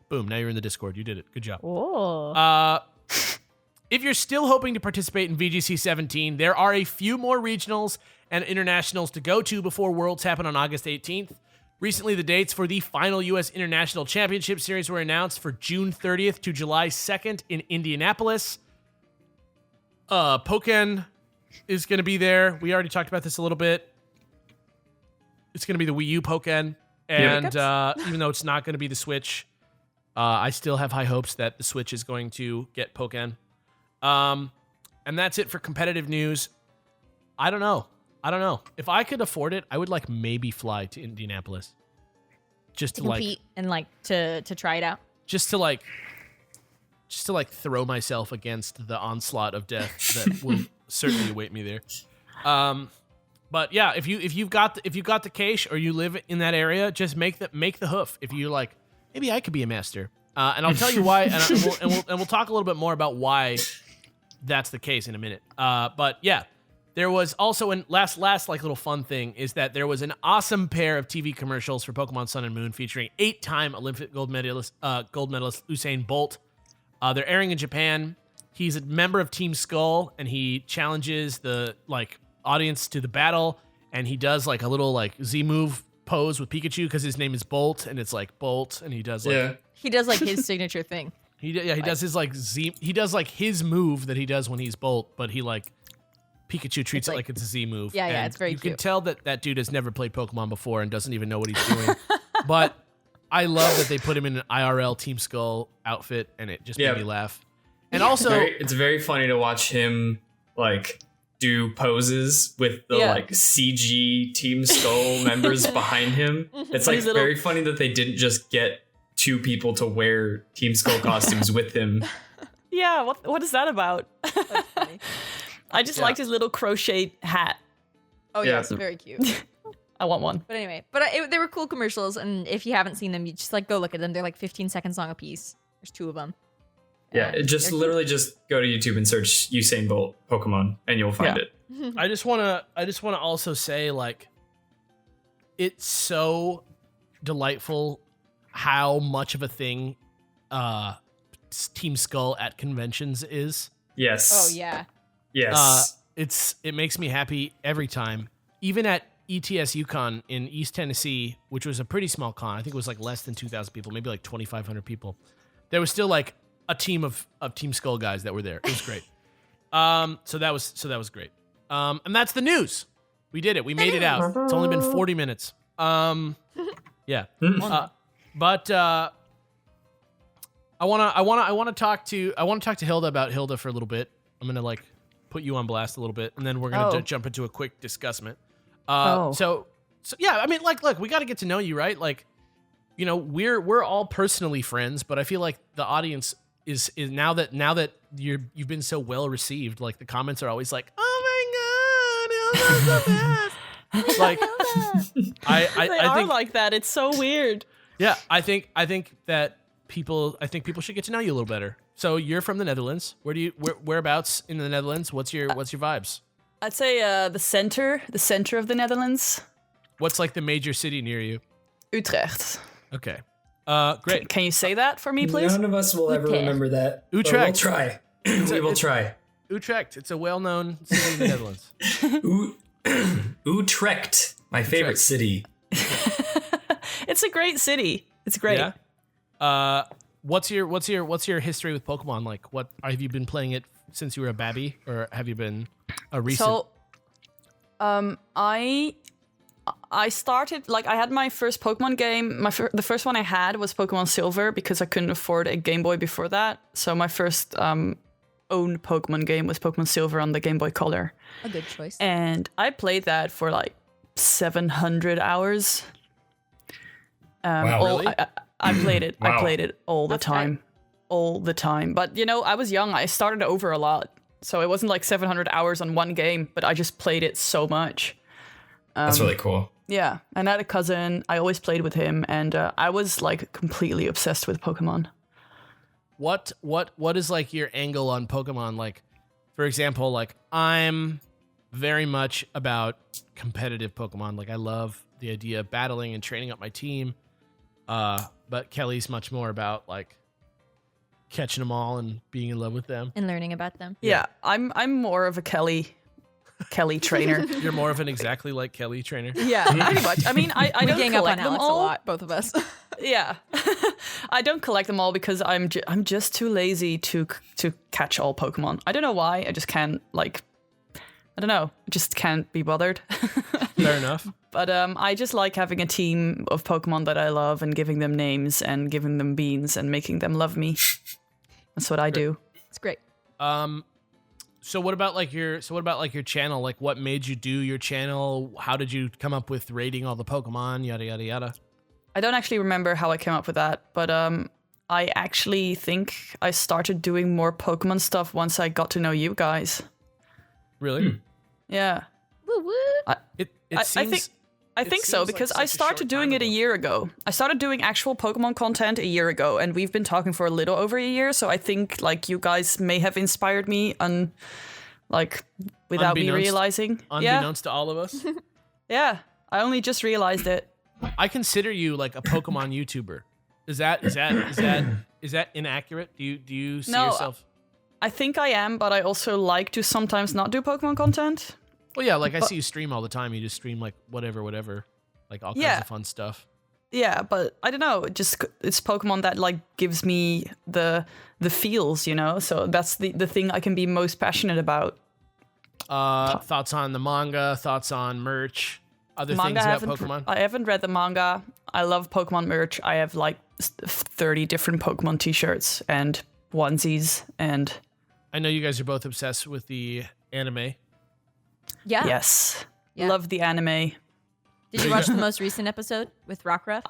Boom, now you're in the Discord. You did it. Good job. Whoa. If you're still hoping to participate in VGC 17, there are a few more regionals and internationals to go to before Worlds happen on August 18th. Recently, the dates for the final U.S. International Championship Series were announced for June 30th to July 2nd in Indianapolis. Pokemon is going to be there. We already talked about this a little bit. It's going to be the Wii U Pokemon. And even though it's not going to be the Switch, I still have high hopes that the Switch is going to get Pokemon. And that's it for competitive news. I don't know. If I could afford it, I would like maybe fly to Indianapolis. Just to compete and like to try it out. Just to like throw myself against the onslaught of death that will certainly await me there. But yeah, if you've got the cash or you live in that area, just make the hoof. If you like, maybe I could be a master. And I'll tell you why, and we'll talk a little bit more about why that's the case in a minute. But yeah, there was also last like little fun thing is that there was an awesome pair of TV commercials for Pokemon Sun and Moon featuring 8-time Olympic gold medalist Usain Bolt. They're airing in Japan. He's a member of Team Skull, and he challenges the audience to the battle, and he does like a little like Z move pose with Pikachu because his name is Bolt, and it's like Bolt, and he does like he does like his signature thing. He does his like Z. He does like his move that he does when he's Bolt, but he like Pikachu treats it like it's a Z move. Yeah, and it's very you cute. can tell that dude has never played Pokemon before and doesn't even know what he's doing. But I love that they put him in an IRL Team Skull outfit, and it just made me laugh. And also, it's very funny to watch him like do poses with the like CG Team Skull members behind him. It's like very funny that they didn't just get 2 people to wear Team Skull costumes with him. Yeah, what is that about? That's funny. I just liked his little crochet hat. Oh yeah, it's very cute. I want one. But anyway, they were cool commercials, and if you haven't seen them, you just like go look at them. They're like 15 seconds long a piece. There's 2 of them. Yeah, just literally just go to YouTube and search Usain Bolt Pokemon, and you'll find it. I just wanna also say like, it's so delightful how much of a thing Team Skull at conventions is. Yes. Oh yeah. Yes. It makes me happy every time. Even at ETS Yukon in East Tennessee, which was a pretty small con, I think it was like less than 2,000 people, maybe like 2,500 people. There was still like a team of Team Skull guys that were there. It was great. So that was great. And that's the news. We did it. We made it out. It's only been 40 minutes. Yeah. But I want to talk to Hilda about Hilda for a little bit. I'm gonna like put you on blast a little bit, and then we're gonna jump into a quick discussment. So yeah, I mean, like, look, we got to get to know you, right? Like, you know, we're all personally friends, but I feel like the audience is now that you've been so well received, like the comments are always like, oh my god, Hilda's the best. Like, I They think like that. It's so weird. Yeah, I think that people should get to know you a little better. So you're from the Netherlands. Whereabouts in the Netherlands? What's your vibes? I'd say the center of the Netherlands. What's like the major city near you? Utrecht. Okay. Great. Can you say that for me, please? None of us will ever remember that. Utrecht. We'll try. We will try. Utrecht. It's a well-known city in the Netherlands. Utrecht, my favorite city. It's a great city. It's great. Yeah. What's your history with Pokemon? Like, what have you been playing it since you were a babby, or have you been A recent. So, I started, like, I had my first Pokemon game. The first one I had was Pokemon Silver because I couldn't afford a Game Boy before that. So my first own Pokemon game was Pokemon Silver on the Game Boy Color. A good choice. And I played that for like 700 hours. Wow, really? I played it. Wow. I played it all the That's time. right. All the time. But, you know, I was young. I started over a lot. So it wasn't like 700 hours on one game, but I just played it so much. That's really cool. Yeah, and I had a cousin. I always played with him, and I was like completely obsessed with Pokemon. What is like your angle on Pokemon? Like, for example, like I'm very much about competitive Pokemon. Like I love the idea of battling and training up my team. But Kelly's much more about like catching them all and being in love with them. And learning about them. Yeah, I'm more of a Kelly trainer. You're more of an exactly like Kelly trainer. Yeah, pretty much. I mean, I We don't gang up on collect them Alex a all. lot, both of us. Yeah, I don't collect them all because I'm just too lazy to catch all Pokemon. I don't know why. I just can't like. I don't know. I just can't be bothered. Fair enough. But I just like having a team of Pokemon that I love and giving them names and giving them beans and making them love me. That's what I do. It's great. So what about like your channel? Like what made you do your channel? How did you come up with rating all the Pokemon? Yada yada yada. I don't actually remember how I came up with that, but I actually think I started doing more Pokemon stuff once I got to know you guys. Really? Yeah. Woo woo. It I seems. think so seems like because such I a started short doing time it a ago. year ago. I started doing actual Pokemon content a year ago, and we've been talking for a little over a year. So I think like you guys may have inspired me without me Unbeknownst- realizing. Unbeknownst to all of us, Yeah. I only just realized it. I consider you like a Pokemon YouTuber. Is that inaccurate? Do you see No, yourself? I think I am, but I also like to sometimes not do Pokemon content. Well, yeah, like I see you stream all the time. You just stream like whatever, like all kinds Yeah. of fun stuff. Yeah, but I don't know. It's Pokemon that like gives me the feels, you know. So that's the thing I can be most passionate about. Thoughts on the manga? Thoughts on merch? Other things about Pokemon? I haven't read the manga. I love Pokemon merch. I have like 30 different Pokemon T-shirts and onesies, and I know you guys are both obsessed with the anime. Yeah. yes, Yeah. love the anime. Did you watch the most recent episode with Rockruff?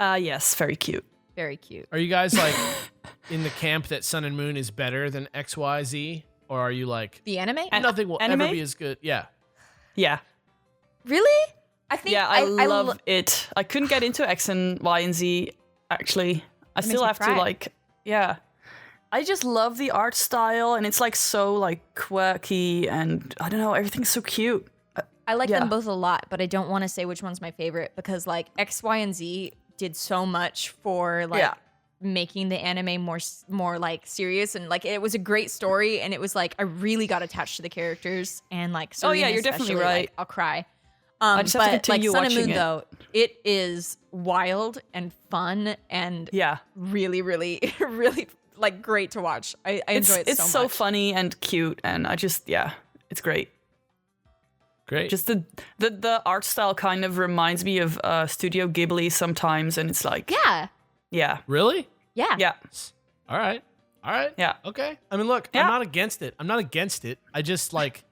Yes, very cute. Very cute. Are you guys like in the camp that Sun and Moon is better than XYZ, or are you like The anime? nothing will anime? ever be as good? Yeah. Yeah, Really? I think yeah, I love it. I couldn't get into X and Y and Z. Actually, I makes still me have cry. to like, yeah. I just love the art style, and it's like so like quirky, and I don't know, everything's so cute. I like Yeah. them both a lot, but I don't want to say which one's my favorite because like X, Y, and Z did so much for like Yeah. making the anime more like serious, and like it was a great story, and it was like I really got attached to the characters, and like Oh, yeah, Serena you're definitely especially, right. like, I'll cry. just have to But like continue Sun and watching Moon it. though, it is wild and fun and Yeah, really, really, really like great to watch. I enjoy it it's so much. funny and cute, and I just it's great. Great. Just the art style kind of reminds me of Studio Ghibli sometimes, and it's like Yeah, really? yeah. All right. Yeah. Okay. I mean, look, Yeah. I'm not against it. I just like,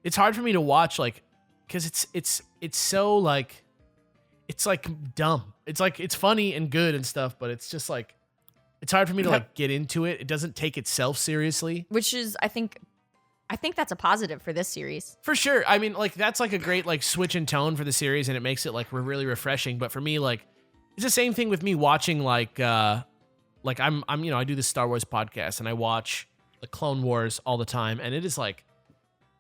it's hard for me to watch, like, because it's so like, it's like dumb. It's like it's funny and good and stuff, but it's just like, it's hard for me to like get into it. It doesn't take itself seriously. Which is, I think that's a positive for this series. For sure. I mean, like that's like a great like switch in tone for the series, and it makes it like really refreshing. But for me, like, it's the same thing with me watching like I'm I do this Star Wars podcast, and I watch the Clone Wars all the time, and it is like,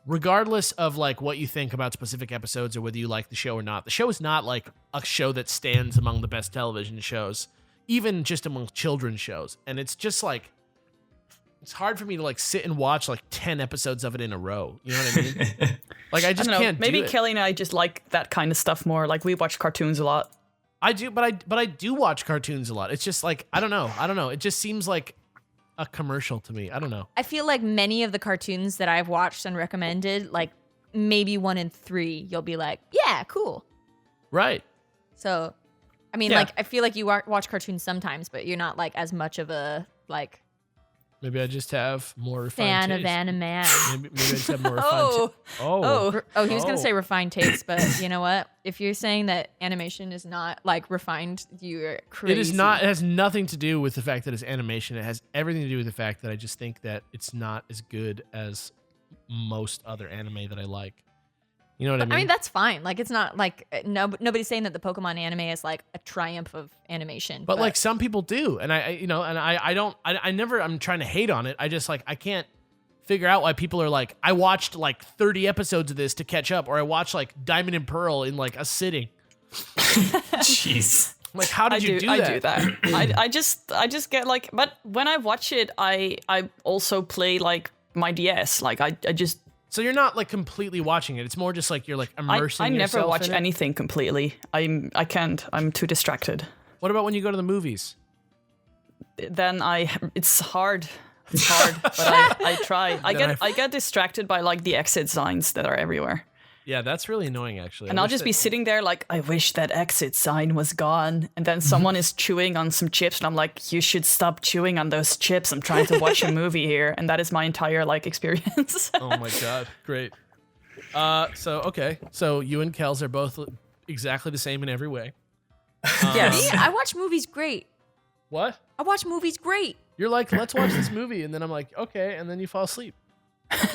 regardless of like what you think about specific episodes or whether you like the show or not, the show is not like a show that stands among the best television shows, even just among children's shows. And it's just like, it's hard for me to like sit and watch like 10 episodes of it in a row. You know what I mean? Like I just I don't know. can't Maybe do it. Kelly and I just like that kind of stuff more. Like we watch cartoons a lot. I do, but I do watch cartoons a lot. It's just like, I don't know. It just seems like a commercial to me. I don't know. I feel like many of the cartoons that I've watched and recommended, like maybe 1 in 3, you'll be like, yeah, cool. Right. So, I mean, Yeah. like, I feel like you watch cartoons sometimes, but you're not like as much of a like Maybe I just have more refined fan of taste. anime. Maybe I just have more refined Oh. taste. Oh. Oh, he was gonna Oh. say refined taste, but you know what? If you're saying that animation is not like refined, you're crazy. It is not. It has nothing to do with the fact that it's animation. It has everything to do with the fact that I just think that it's not as good as most other anime that I like. You know what I mean? I mean, that's fine. Like, it's not like nobody's saying that the Pokemon anime is like a triumph of animation. but like some people do, and I'm trying to hate on it. I just like I can't figure out why people are like, I watched like 30 episodes of this to catch up, or I watched like Diamond and Pearl in like a sitting. Jeez. Like, how did you do that? I do that. I just get like, but when I watch it, I also play like my DS. Like I just So you're not like completely watching it. It's more just like you're like immersing I never yourself watch in it. anything completely. I can't. I'm too distracted. What about when you go to the movies? Then it's hard. It's hard, but I try. I get distracted by like the exit signs that are everywhere. Yeah, that's really annoying actually. And I'll just be sitting there like, I wish that exit sign was gone. And then someone is chewing on some chips and I'm like, you should stop chewing on those chips. I'm trying to watch a movie here. And that is my entire like experience. Oh my god, great. So you and Kellz are both exactly the same in every way. Yes. I watch movies great. What? I watch movies great. You're like, let's watch this movie, and then I'm like, okay, and then you fall asleep.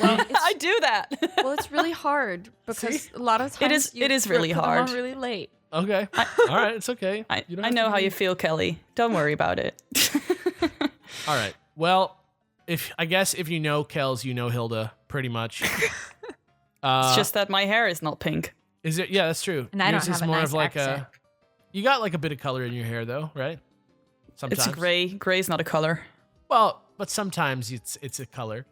Well, it's, I do that. well, it's really hard because a lot of times it is really put them on hard. really late. Okay, all right, it's okay. You don't I have know to how be- you feel, Kelly. Don't worry about it. All right. Well, if you know Kellz, you know Hilda pretty much. It's just that my hair is not pink. Is it? Yeah, that's true. And I don't Yours is have a more nice of like accent. you got like a bit of color in your hair though, right? Sometimes. It's gray. Gray is not a color. Well, but sometimes it's a color,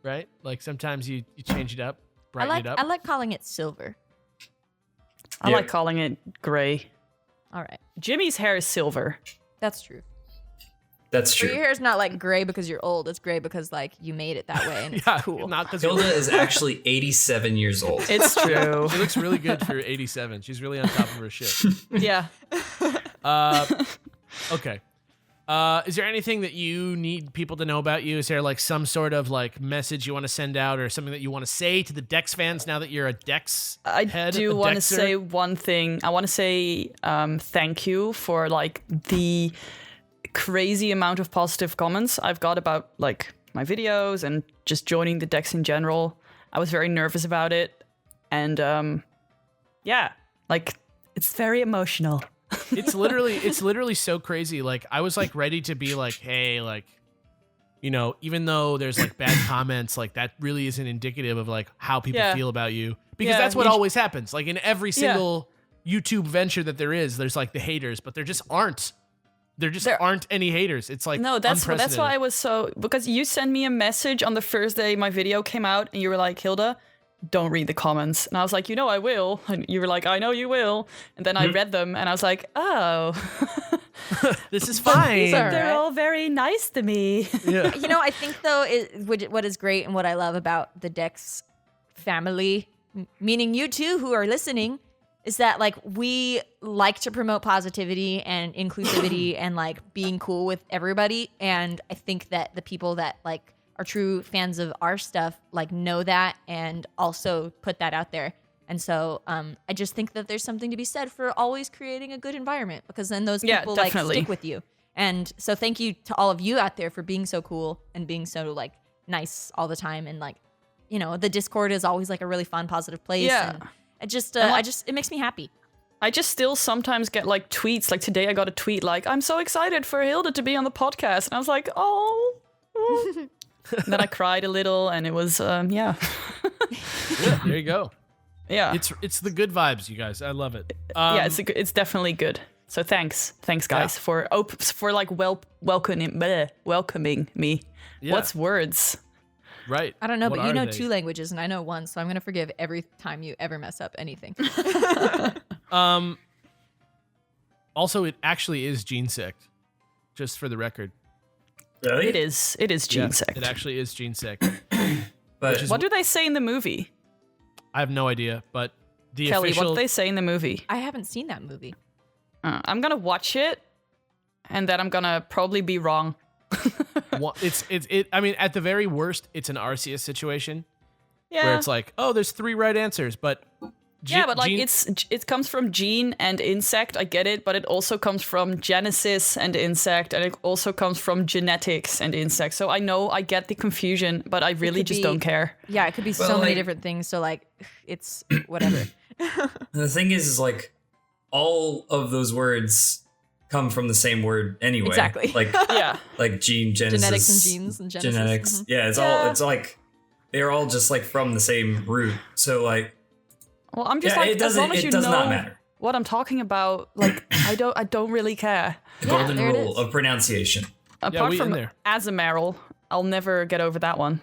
right? Like sometimes you change it up, brighten it up. I like calling it silver. I Yeah. like calling it gray. All right, Jimmy's hair is silver. that's true. That's So your true. hair is not like gray because you're old. It's gray because like you made it that way and it's Yeah, cool. not because Hilda is actually 87 years old. It's true. She looks really good for 87. She's really on top of her shit. Yeah. Okay. Is there anything that you need people to know about you? Is there like some sort of like message you want to send out or something that you want to say to the Dex fans now that you're a Dex I head? do a want to Dexer? say one thing. I want to say thank you for like the crazy amount of positive comments I've got about like my videos and just joining the Dex in general. I was very nervous about it, and yeah, like it's very emotional. It's literally so crazy. Like I was like ready to be like, hey, like, you know, even though there's like bad comments, like that really isn't indicative of like how people Yeah. feel about you, because Yeah, that's what you sh- always happens. Like in every single YouTube venture that there's like the haters, but there just aren't. There aren't any haters. It's like No, that's why I unprecedented. was so, because you sent me a message on the first day my video came out and you were like, Hilda, don't read the comments. And I was like, you know, I will. And you were like, I know you will. And then I read them and I was like, oh, This is fine. Sorry. they're all very nice to me. Yeah. You know, I think though, what is great and what I love about the Dex family, meaning you two who are listening, is that like we like to promote positivity and inclusivity and like being cool with everybody. And I think that the people that like are true fans of our stuff like know that and also put that out there. And so I just think that there's something to be said for always creating a good environment, because then those Yeah, people definitely. like stick with you. And so thank you to all of you out there for being so cool and being so like nice all the time. And like, you know, the Discord is always like a really fun, positive place. Yeah. And it just, like- it makes me happy. I just still sometimes get like tweets. Like today I got a tweet like, I'm so excited for Hilda to be on the podcast. And I was like, oh. And then I cried a little and it was, yeah. Yeah, there you go. Yeah. It's the good vibes, you guys. I love it. Yeah, it's definitely good. So thanks guys for like welcoming me. Yeah. What's words? Right. I don't know, What but you are know they? 2 languages and I know 1. So I'm going to forgive every time you ever mess up anything. Also, it actually is gene sect, just for the record. Really? It is gene sect. It actually is gene sect. But What do they say in the movie? I have no idea, but the Kelly, official. what do they say in the movie? I haven't seen that movie. I'm gonna watch it, and then I'm gonna probably be wrong. I mean, at the very worst, it's an Arceus situation Yeah. where it's like, oh, there's 3 right answers, but But like gene- it comes from gene and insect, I get it, but it also comes from genesis and insect, and it also comes from genetics and insect. So I get the confusion, but I really could just be- don't care. Yeah, it could be Well, so many like- different things. So like, it's whatever. the thing is like all of those words come from the same word anyway. Exactly. Like Yeah. like gene genesis, Genetics and genes and genesis. genetics. Mhm. Yeah, it's like they're all just like from the same root. So like Well, I'm just yeah, like, it as long doesn't as you it does know not matter. what I'm talking about, like I don't really care. The Yeah, golden there it rule is. of pronunciation. Apart we in from there. Azumarill, I'll never get over that one.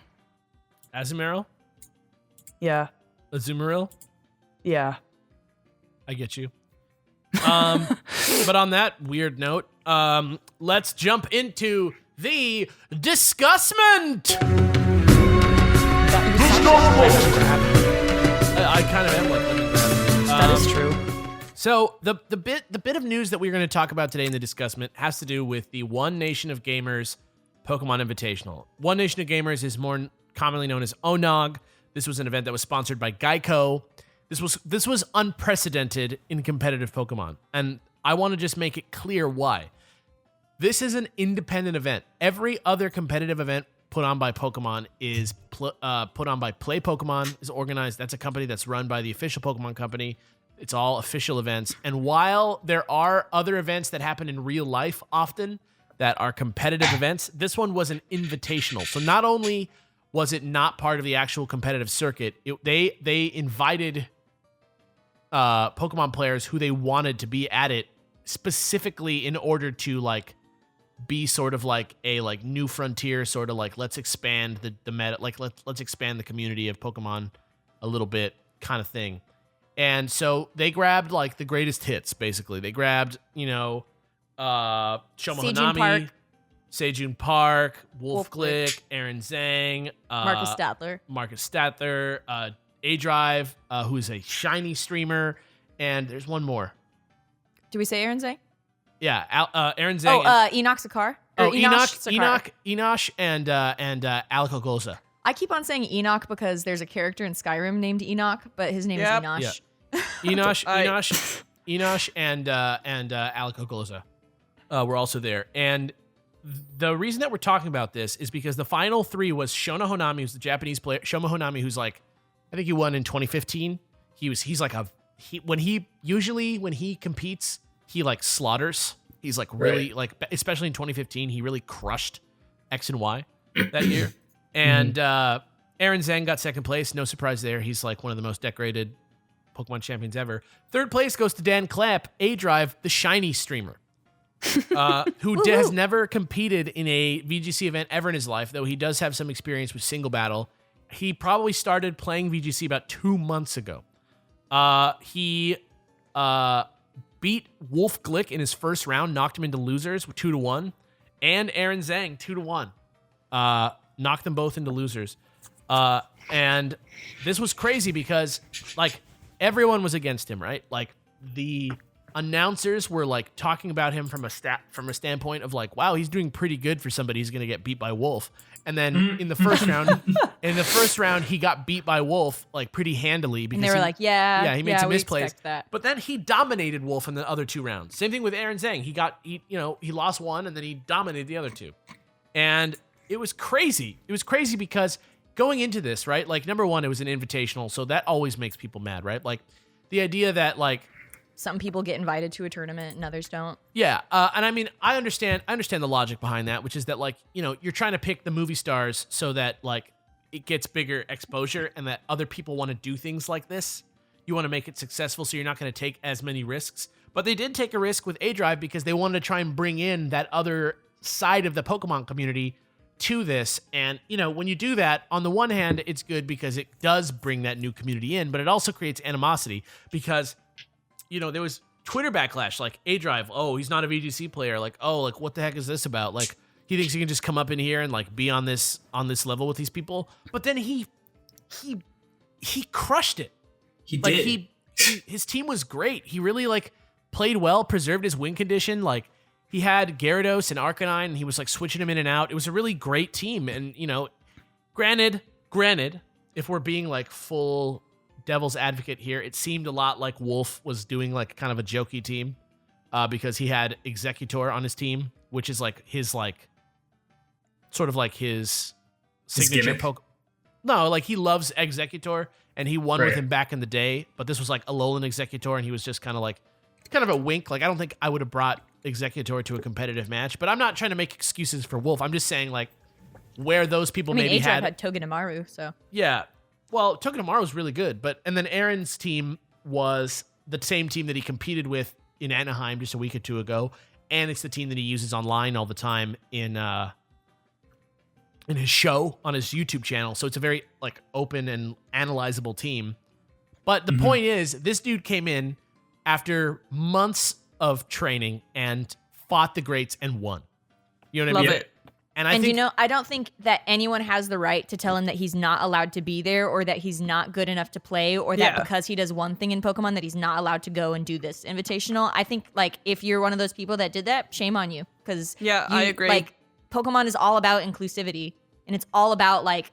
Azumarill, Yeah. Azumarill. Yeah. I get you. But on that weird note, let's jump into the discussment. I kind of am like lemon grab. That is true. So the bit of news that we're going to talk about today in the discussment has to do with the One Nation of Gamers Pokemon Invitational. One Nation of Gamers is more commonly known as ONOG. This was an event that was sponsored by Geico. This was unprecedented in competitive Pokemon, and I want to just make it clear why. This is an independent event. Every other competitive event put on by Pokemon is put on by Play Pokemon, is organized. That's a company that's run by the official Pokemon company. It's all official events. And while there are other events that happen in real life often that are competitive events, this one was an invitational. So not only was it not part of the actual competitive circuit, they invited Pokemon players who they wanted to be at it specifically in order to like be sort of like a like new frontier, sort of like let's expand the meta, like let's expand the community of Pokemon a little bit kind of thing. And so they grabbed like the greatest hits, basically. They grabbed, Shoma Sejun Hanami, Park. Sejun Park, Wolf Wolf Glick, Aaron Zhang, Marcus Statler. Marcus Statler, A-Drive, who is a shiny streamer, and there's one more. Do we say Aaron Zhang? Yeah, Aaron Zhang. Enoch Sakar. Enosh, and Alico Golza. I keep on saying Enoch because there's a character in Skyrim named Enoch, but his name Yep. is Enosh. Yeah. Enosh, and Alico Golza were also there. And the reason that we're talking about this is because the final 3 was Shona Honami, who's the Japanese player. Shoma Honami, who's like, I think he won in 2015. When he competes, he like slaughters. He's like really like, especially in 2015, he really crushed X and Y that year. And Aaron Zhang got second place. No surprise there. He's like one of the most decorated Pokemon champions ever. Third place goes to Dan Clapp, A-Drive, the shiny streamer, who has never competed in a VGC event ever in his life, though he does have some experience with single battle. He probably started playing VGC about 2 months ago. He beat Wolf Glick in his first round, knocked him into losers with 2-1, and Aaron Zhang 2-1. Knocked them both into losers. And this was crazy because like everyone was against him, right? Like the announcers were like talking about him from a standpoint of like, wow, he's doing pretty good for somebody who's going to get beat by Wolf. And then in the first round, he got beat by Wolf like pretty handily because And they were like, he made some we misplays. expect that. But then he dominated Wolf in the other 2 rounds. Same thing with Aaron Zhang. He lost 1 and then he dominated the other 2. And it was crazy. It was crazy because going into this, right? Like number 1, it was an invitational, so that always makes people mad, right? Like the idea that like Some people get invited to a tournament and others don't. yeah, and I mean, I understand the logic behind that, which is that like, you're trying to pick the movie stars so that like it gets bigger exposure and that other people want to do things like this. You want to make it successful, so you're not going to take as many risks. But they did take a risk with A-Drive because they wanted to try and bring in that other side of the Pokemon community to this. And, when you do that, on the one hand, it's good because it does bring that new community in, but it also creates animosity because, there was Twitter backlash, like A-Drive, oh, he's not a VGC player. Like, oh, like what the heck is this about? Like, He thinks he can just come up in here and like be on this level with these people. But then he crushed it. He Like did. his team was great. He really like played well, preserved his win condition. Like he had Gyarados and Arcanine, and he was like switching them in and out. It was a really great team. And granted, if we're being like full devil's advocate here, it seemed a lot like Wolf was doing like kind of a jokey team because he had Executor on his team, which is like his like sort of like his signature gimmick? poke. No, like he loves Executor, and he won with Right. him back in the day. But this was like Alolan Executor, and he was just kind of a wink. Like I don't think I would have brought Executor to a competitive match, but I'm not trying to make excuses for Wolf. I'm just saying like where those people I mean, maybe A-Drive had had Togedemaru, so. yeah. Well, Togedemaru was really good, and then Aaron's team was the same team that he competed with in Anaheim just a week or two ago, and it's the team that he uses online all the time in his show on his YouTube channel. So it's a very like open and analyzable team. But the point is, this dude came in after months of training and fought the greats and won. You know what I Love mean? it. And I And think I don't think that anyone has the right to tell him that he's not allowed to be there or that he's not good enough to play or that Yeah. because he does one thing in Pokemon that he's not allowed to go and do this invitational. I think like if you're one of those people that did that, shame on you. Because Yeah, I agree. Like Pokemon is all about inclusivity and it's all about like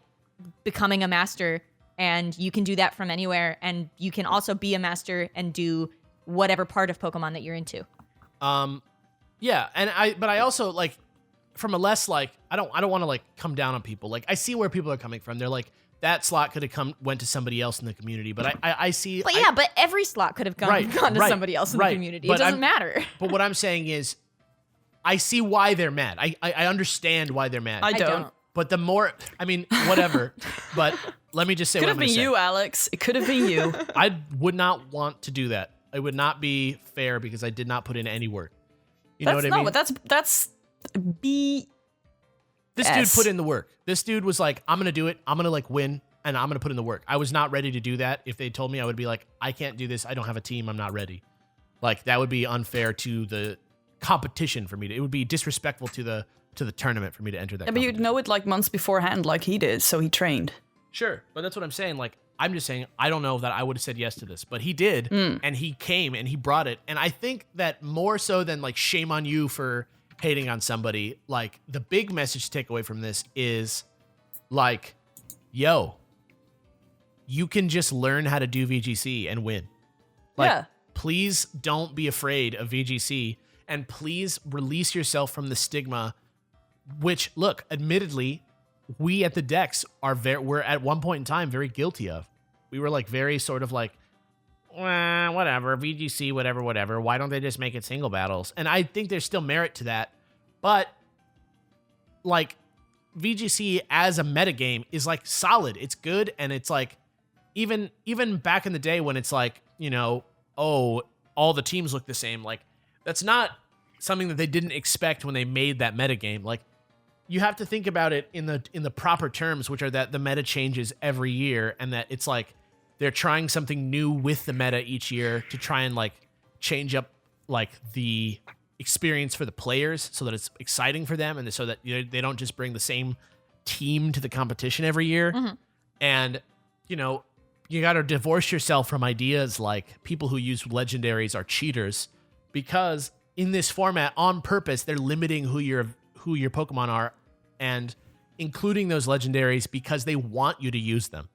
becoming a master, and you can do that from anywhere, and you can also be a master and do whatever part of Pokemon that you're into. yeah, and I also like from a less like I don't want to like come down on people. Like I see where people are coming from. They're like that slot could have went to somebody else in the community, but I see. But yeah, but every slot could have gone to somebody else in the community. But It doesn't matter. But what I'm saying is, I see why they're mad. I understand why they're mad. I don't. But the more, I mean, whatever. But let me just say Could what have I'm going been to say. you, Alex. It could have been you. I would not want to do that. It would not be fair because I did not put in any work. You know what I mean? But that's B. This dude put in the work. This dude was like, I'm going to do it. I'm going to like win and I'm going to put in the work. I was not ready to do that. If they told me, I would be like, I can't do this. I don't have a team. I'm not ready. Like that would be unfair to the competition for me. It would be disrespectful to the tournament for me to enter that. Yeah, but you'd competition. know it like months beforehand, like he did, so he trained. Sure, but that's what I'm saying. Like, I'm just saying, I don't know that I would have said yes to this, but he did, and he came and he brought it. And I think that more so than like shame on you for hating on somebody, like the big message to take away from this is like, yo, you can just learn how to do VGC and win. Like, Yeah. please don't be afraid of VGC, and please release yourself from the stigma. Which, look, admittedly, we at the Dex we're at one point in time very guilty of. We were like very sort of like, whatever, VGC, whatever. Why don't they just make it single battles? And I think there's still merit to that. But like VGC as a metagame is like solid. It's good. And it's like, even back in the day when it's like, oh, all the teams look the same. Like that's not something that they didn't expect when they made that metagame. Like, you have to think about it in the proper terms, which are that the meta changes every year, and that it's like they're trying something new with the meta each year to try and like change up like the experience for the players so that it's exciting for them, and so that they don't just bring the same team to the competition every year. And you got to divorce yourself from ideas like people who use legendaries are cheaters, because in this format on purpose they're limiting who your Pokemon are and including those legendaries because they want you to use them.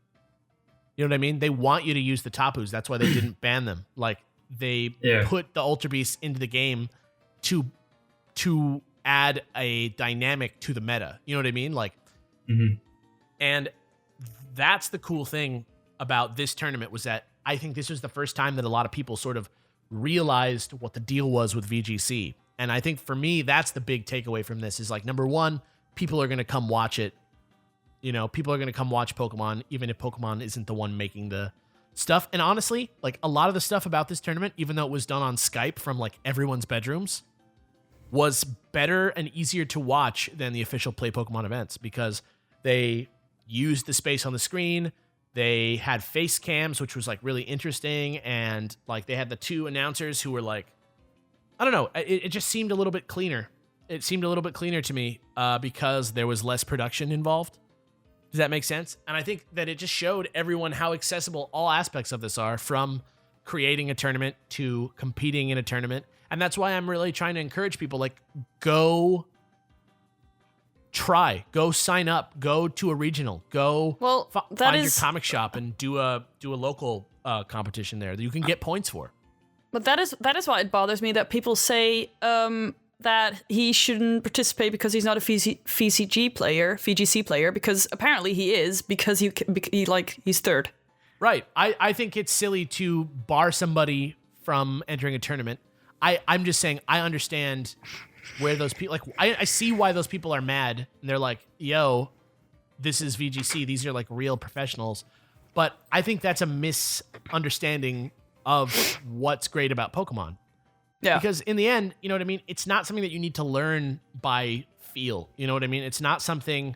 You know what I mean? They want you to use the Tapus. That's why they didn't ban them. Like they put the Ultra Beasts into the game to add a dynamic to the meta. You know what I mean? Like, and that's the cool thing about this tournament, was that I think this was the first time that a lot of people sort of realized what the deal was with VGC. And I think for me, that's the big takeaway from this is like, number one, people are going to come watch it. People are going to come watch Pokemon, even if Pokemon isn't the one making the stuff. And honestly, like a lot of the stuff about this tournament, even though it was done on Skype from like everyone's bedrooms, was better and easier to watch than the official Play Pokemon events, because they used the space on the screen. They had face cams, which was like really interesting. And like they had the two announcers who were like, I don't know. It just seemed a little bit cleaner. it seemed a little bit cleaner to me because there was less production involved. Does that make sense? And I think that it just showed everyone how accessible all aspects of this are, from creating a tournament to competing in a tournament. And that's why I'm really trying to encourage people, like, go sign up, go to a regional, go find your comic shop and do a local competition there that you can get points for. But that is why it bothers me that people say that he shouldn't participate because he's not a VGC player, because apparently he is, because he's third. Right. I think it's silly to bar somebody from entering a tournament. I'm just saying I understand where those people, like, I see why those people are mad, and they're like, yo, this is VGC. These are like real professionals. But I think that's a misunderstanding of what's great about Pokemon. Yeah. Because in the end, you know what I mean? It's not something that you need to learn by feel. You know what I mean? It's not something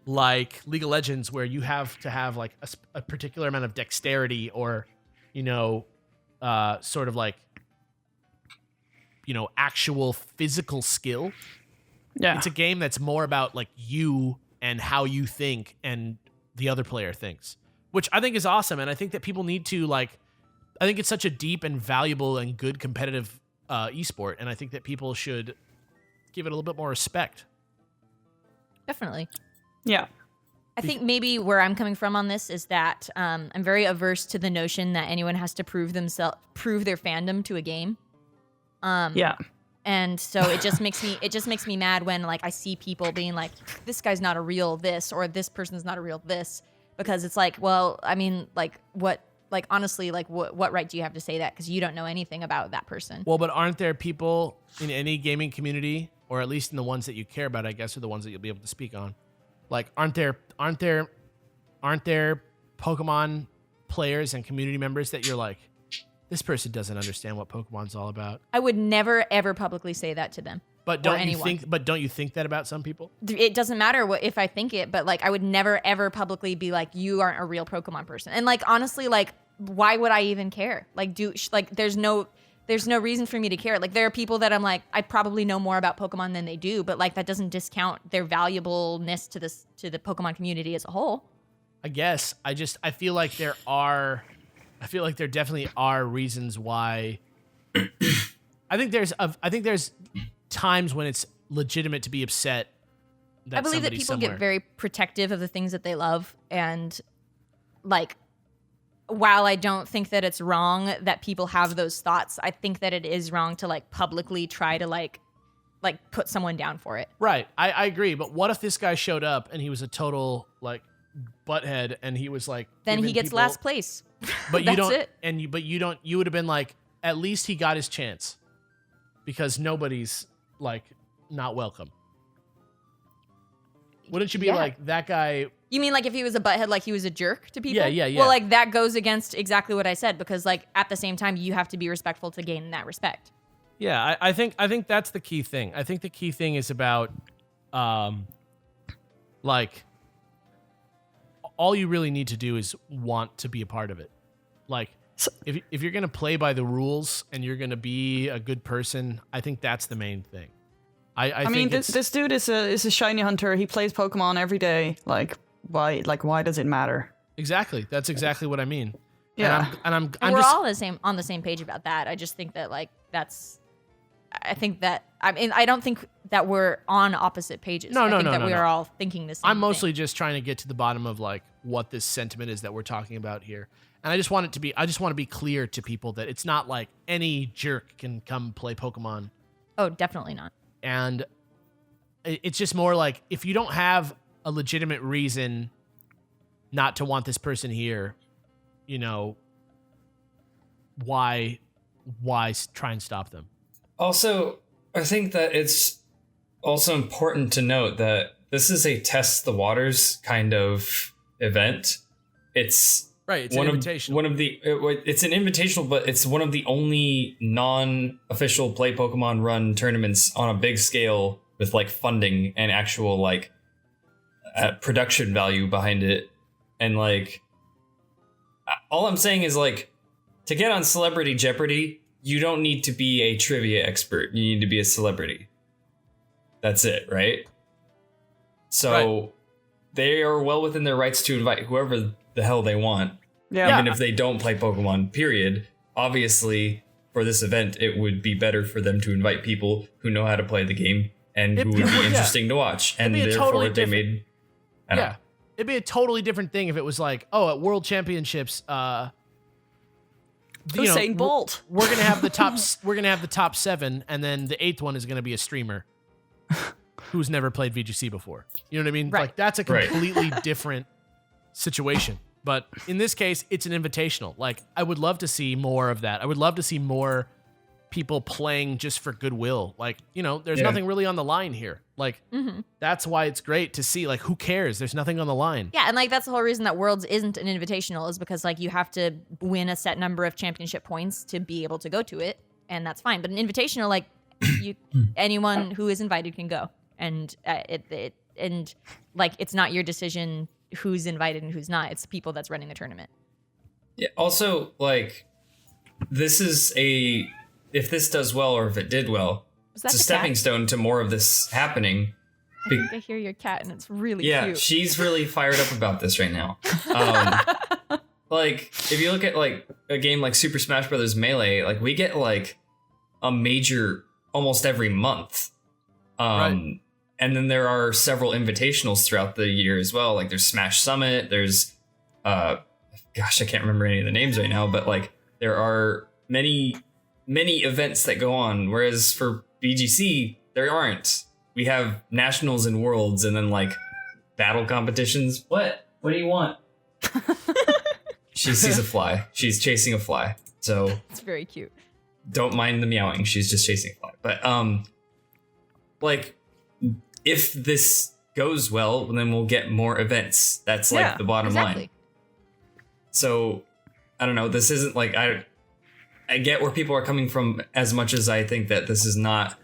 like League of Legends where you have to have like a particular amount of dexterity or, you know, sort of like, you know, actual physical skill. Yeah. It's a game that's more about like you and how you think and the other player thinks, which I think is awesome. And I think that people need to, like, I think it's such a deep and valuable and good competitive esport. And I think that people should give it a little bit more respect. Definitely. Yeah. I think maybe where I'm coming from on this is that I'm very averse to the notion that anyone has to prove their fandom to a game. Yeah. And so it just makes me mad when, like, I see people being like, this guy's not a real this, or this person's not a real this, because it's like, well, I mean, like, what, like, honestly, like, what right do you have to say that? Because you don't know anything about that person. Well, but aren't there people in any gaming community, or at least in the ones that you care about, I guess, are the ones that you'll be able to speak on? Like, aren't there Pokemon players and community members that you're like, this person doesn't understand what Pokemon's all about? I would never ever publicly say that to them. But don't you think that about some people? It doesn't matter if I think it, but like I would never ever publicly be like, you aren't a real Pokemon person. And like honestly, like why would I even care? Like there's no reason for me to care. Like there are people that I'm like, I probably know more about Pokemon than they do, but like that doesn't discount their valuableness to the Pokemon community as a whole. I guess I feel like there definitely are reasons why. I think there's times when it's legitimate to be upset that I believe that somebody people somewhere. get very protective of the things that they love, and like while I don't think that it's wrong that people have those thoughts, I think that it is wrong to like publicly try to like put someone down for it. Right. I agree. But what if this guy showed up and he was a total like butthead and he was like, Then he gets last place. But That's you don't, it. you would have been like, at least he got his chance, because nobody's like not welcome. Wouldn't you be like, that guy? You mean like if he was a butthead, like he was a jerk to people? Yeah. Well, like that goes against exactly what I said, because like at the same time you have to be respectful to gain that respect. Yeah, I think that's the key thing. I think the key thing is about, like, all you really need to do is want to be a part of it. Like, if you're gonna play by the rules and you're gonna be a good person, I think that's the main thing. I mean, this dude is a shiny hunter. He plays Pokemon every day. Like, why does it matter? Exactly. That's exactly what I mean. Yeah. And we're all on the same page about that. I just think that like I don't think that we're on opposite pages. I think that we are all thinking the same I'm mostly thing. just trying to get to the bottom of like what this sentiment is that we're talking about here. And I just want to be clear to people that it's not like any jerk can come play Pokemon. Oh, definitely not. And it's just more like, if you don't have a legitimate reason not to want this person here, you know, why try and stop them? Also, I think that it's also important to note that this is a test the waters kind of event. It's right. It's an invitational. It's an invitational, but it's one of the only non-official Play Pokemon Run tournaments on a big scale with like funding and actual like production value behind it. And like, all I'm saying is like, to get on Celebrity Jeopardy, you don't need to be a trivia expert. You need to be a celebrity. that's it, right? So they are well within their rights to invite whoever the hell they want. Yeah. Even if they don't play Pokemon, period. Obviously, for this event, it would be better for them to invite people who know how to play the game and who would be interesting to watch. And therefore, they made... It'd be a totally different thing if it was like, oh, at World Championships, Usain Bolt. We're gonna have the top 7, and then the 8th one is gonna be a streamer who's never played VGC before. You know what I mean? Right. Like that's a completely different situation. But in this case, it's an invitational. Like I would love to see more of that. I would love to see more people playing just for goodwill. Like, there's nothing really on the line here. Like that's why it's great to see, like, who cares? There's nothing on the line. Yeah, and like that's the whole reason that Worlds isn't an invitational, is because like you have to win a set number of championship points to be able to go to it, and that's fine. But an invitational, like anyone who is invited can go, and and like it's not your decision who's invited and who's not. It's the people that's running the tournament. Yeah. Also, like, this is if this does well, or if it did well, it's a stepping stone to more of this happening. I think I hear your cat, and it's really cute. Yeah, she's really fired up about this right now. Like, if you look at like a game like Super Smash Bros. Melee, like we get like a major almost every month. Right. And then there are several invitationals throughout the year as well. Like there's Smash Summit, there's I can't remember any of the names right now, but like there are many events that go on, whereas for BGC there aren't. We have nationals and worlds, and then like battle competitions. What do you want? She sees a fly. She's chasing a fly. So It's very cute. don't mind the meowing. She's just chasing a fly. But like, if this goes well, then we'll get more events. That's like the bottom line. So I don't know. This isn't like I get where people are coming from, as much as I think that this is not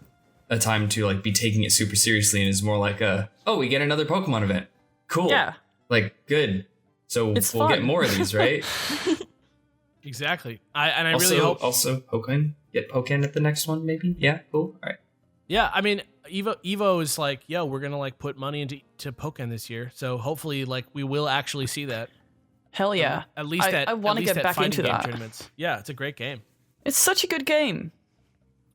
a time to like be taking it super seriously, and is more like we get another Pokemon event. Cool. Yeah. Like, good. So we'll fun. get more of these, right? Exactly. I also, really hope. Also, Pokemon. Get Pokemon at the next one, maybe. Yeah. Cool. All right. Yeah, I mean, Evo is like, yo, we're gonna like put money into Pokemon this year, so hopefully, like, we will actually see that. Hell yeah. At least I want to get back into that. Tournaments. Yeah, it's a great game. It's such a good game.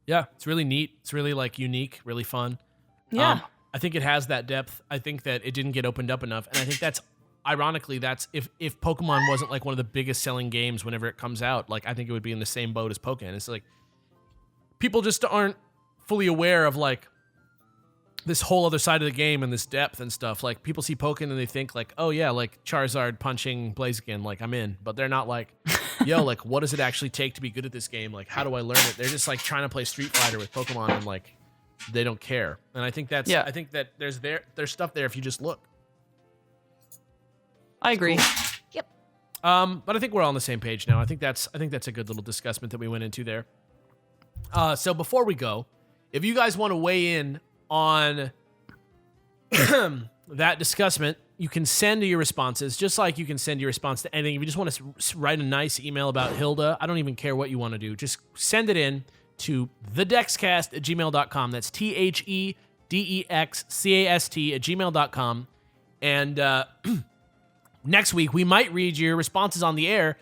Yeah, it's really neat. It's really like unique, really fun. Yeah. I think it has that depth. I think that it didn't get opened up enough, and I think that's ironically if Pokemon wasn't like one of the biggest selling games whenever it comes out, like I think it would be in the same boat as Pokemon. It's like people just aren't fully aware of like this whole other side of the game and this depth and stuff. Like people see Pokemon and they think like, oh yeah, like Charizard punching Blaziken, like I'm in. But they're not like, yo, like what does it actually take to be good at this game? Like how do I learn it? They're just like trying to play Street Fighter with Pokemon, and like they don't care. And I think that's I think that there's stuff there if you just look. I agree. Yep. But I think we're all on the same page now. I think that's a good little discussment that we went into there. So before we go, if you guys want to weigh in on that discussment, you can send your responses, just like you can send your response to anything. If you just want to write a nice email about Hilda, I don't even care what you want to do. Just send it in to thedexcast@gmail.com. That's THEDEXCAST@gmail.com. And next week, we might read your responses on the air,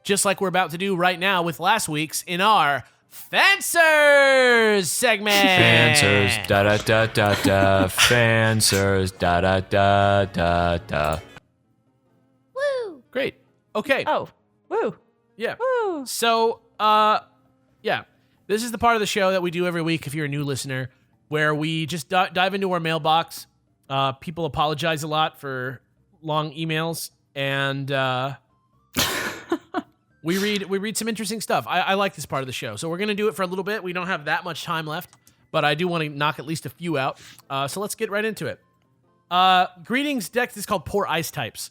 just like we're about to do right now with last week's in our FANSWERS segment. FANSWERS, da da da da da. FANSWERS, da da da da da. Woo! Great. Okay. Oh, woo. Yeah. Woo. So, yeah. This is the part of the show that we do every week if you're a new listener, where we just dive into our mailbox. People apologize a lot for long emails, and we read some interesting stuff. I like this part of the show, so we're gonna do it for a little bit. We don't have that much time left, but I do want to knock at least a few out. So let's get right into it. Greetings, Dex. This is called Poor Ice Types,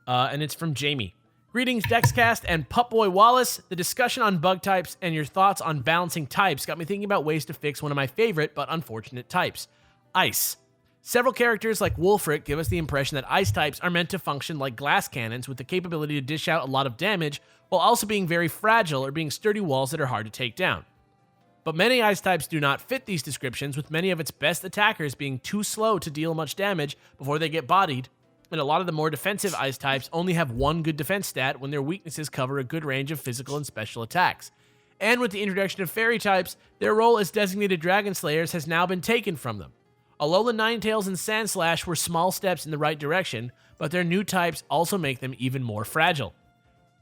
and it's from Jamie. Greetings, Dexcast and Pupboy Wallace. The discussion on bug types and your thoughts on balancing types got me thinking about ways to fix one of my favorite but unfortunate types, ice. Several characters like Wolfric give us the impression that ice types are meant to function like glass cannons with the capability to dish out a lot of damage while also being very fragile or being sturdy walls that are hard to take down. But many ice types do not fit these descriptions, with many of its best attackers being too slow to deal much damage before they get bodied. And a lot of the more defensive ice types only have one good defense stat when their weaknesses cover a good range of physical and special attacks. And with the introduction of fairy types, their role as designated dragon slayers has now been taken from them. Alola Ninetales and Sandslash were small steps in the right direction, but their new types also make them even more fragile.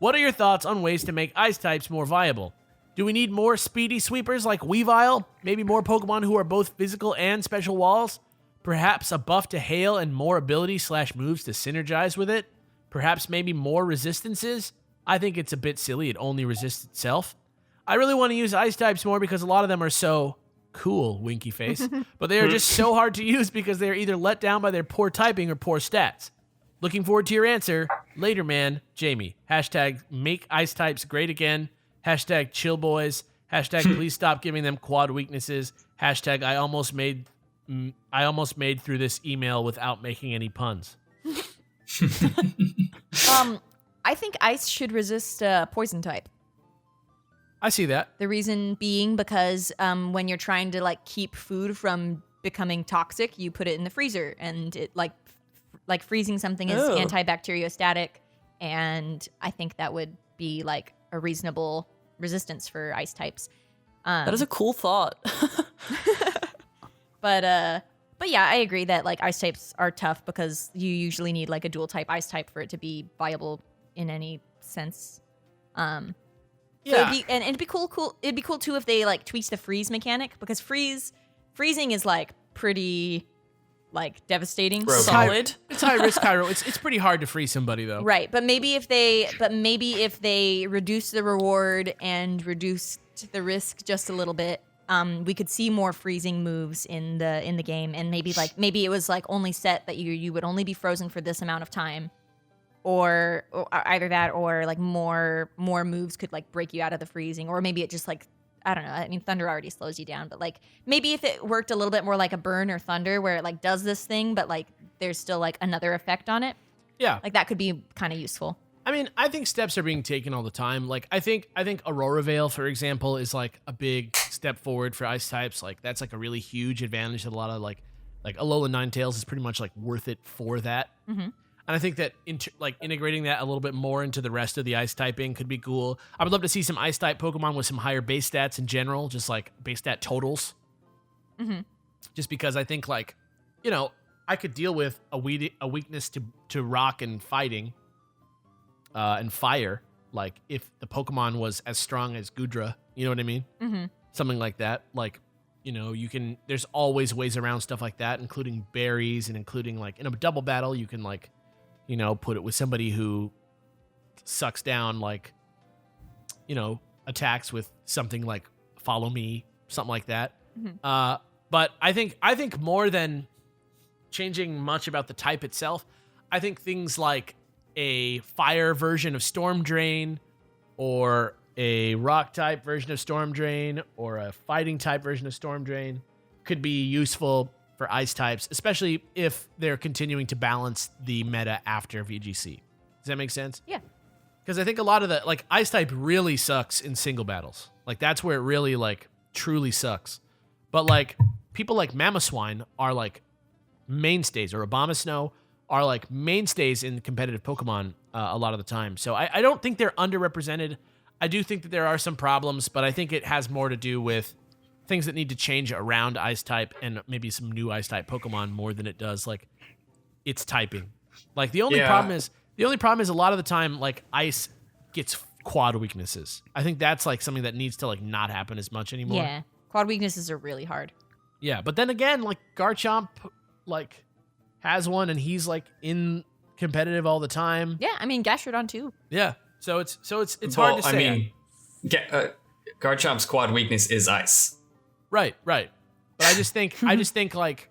What are your thoughts on ways to make ice types more viable? Do we need more speedy sweepers like Weavile? Maybe more Pokemon who are both physical and special walls? Perhaps a buff to Hail and more ability/moves to synergize with it? Perhaps maybe more resistances? I think it's a bit silly it only resists itself. I really want to use ice types more because a lot of them are so cool, winky face, but they are just so hard to use because they are either let down by their poor typing or poor stats. Looking forward to your answer. Later, man. Jamie. Hashtag make ice types great again. Hashtag chill boys. Hashtag please stop giving them quad weaknesses. Hashtag I almost made through this email without making any puns. I think ice should resist poison type. I see that. The reason being because when you're trying to like keep food from becoming toxic, you put it in the freezer, and it like freezing something is antibacteriostatic, and I think that would be like a reasonable resistance for ice types. That is a cool thought. But yeah, I agree that like ice types are tough because you usually need like a dual type ice type for it to be viable in any sense. So it'd be cool. It'd be cool too if they like tweaked the freeze mechanic, because freezing is like pretty like devastating. Broken. Solid. It's high risk, Cairo. It's pretty hard to freeze somebody though. Right, but maybe if they reduce the reward and reduce the risk just a little bit, we could see more freezing moves in the game, and maybe it was like only set that you would only be frozen for this amount of time, or either that or like more moves could like break you out of the freezing, or maybe it just like, I don't know. I mean, thunder already slows you down, but like maybe if it worked a little bit more like a burn or thunder, where it like does this thing, but like there's still like another effect on it. Yeah. Like that could be kind of useful. I mean, I think steps are being taken all the time. Like, I think Aurora Veil, for example, is like a big step forward for ice types. Like, that's like a really huge advantage that a lot of like Alola Ninetales is pretty much like worth it for that. Mm-hmm. And I think that integrating that a little bit more into the rest of the ice typing could be cool. I would love to see some ice type Pokemon with some higher base stats in general, just like base stat totals. Mm-hmm. Just because I think like, you know, I could deal with a weakness to rock and fighting. And fire, like if the Pokemon was as strong as Goodra, you know what I mean? Mm-hmm. Something like that. Like, you know, there's always ways around stuff like that, including berries and including like in a double battle, you can like, you know, put it with somebody who sucks down like, you know, attacks with something like Follow Me, something like that. Mm-hmm. But I think more than changing much about the type itself, I think things like a fire version of Storm Drain, or a rock type version of Storm Drain, or a fighting type version of Storm Drain could be useful for ice types, especially if they're continuing to balance the meta after VGC. Does that make sense? Yeah. Because I think a lot of the like ice type really sucks in single battles. Like that's where it really like truly sucks. But like people like Mamoswine are like mainstays, or Abomasnow are like mainstays in competitive Pokemon a lot of the time. So I don't think they're underrepresented. I do think that there are some problems, but I think it has more to do with things that need to change around ice type and maybe some new ice type Pokemon more than it does like its typing. Like the only problem is a lot of the time like ice gets quad weaknesses. I think that's like something that needs to like not happen as much anymore. Yeah, quad weaknesses are really hard. Yeah, but then again, like Garchomp like has one, and he's like in competitive all the time. Yeah, I mean Gastrodon too. Yeah, so it's hard to say. I mean, Garchomp's quad weakness is ice. Right. But I just think like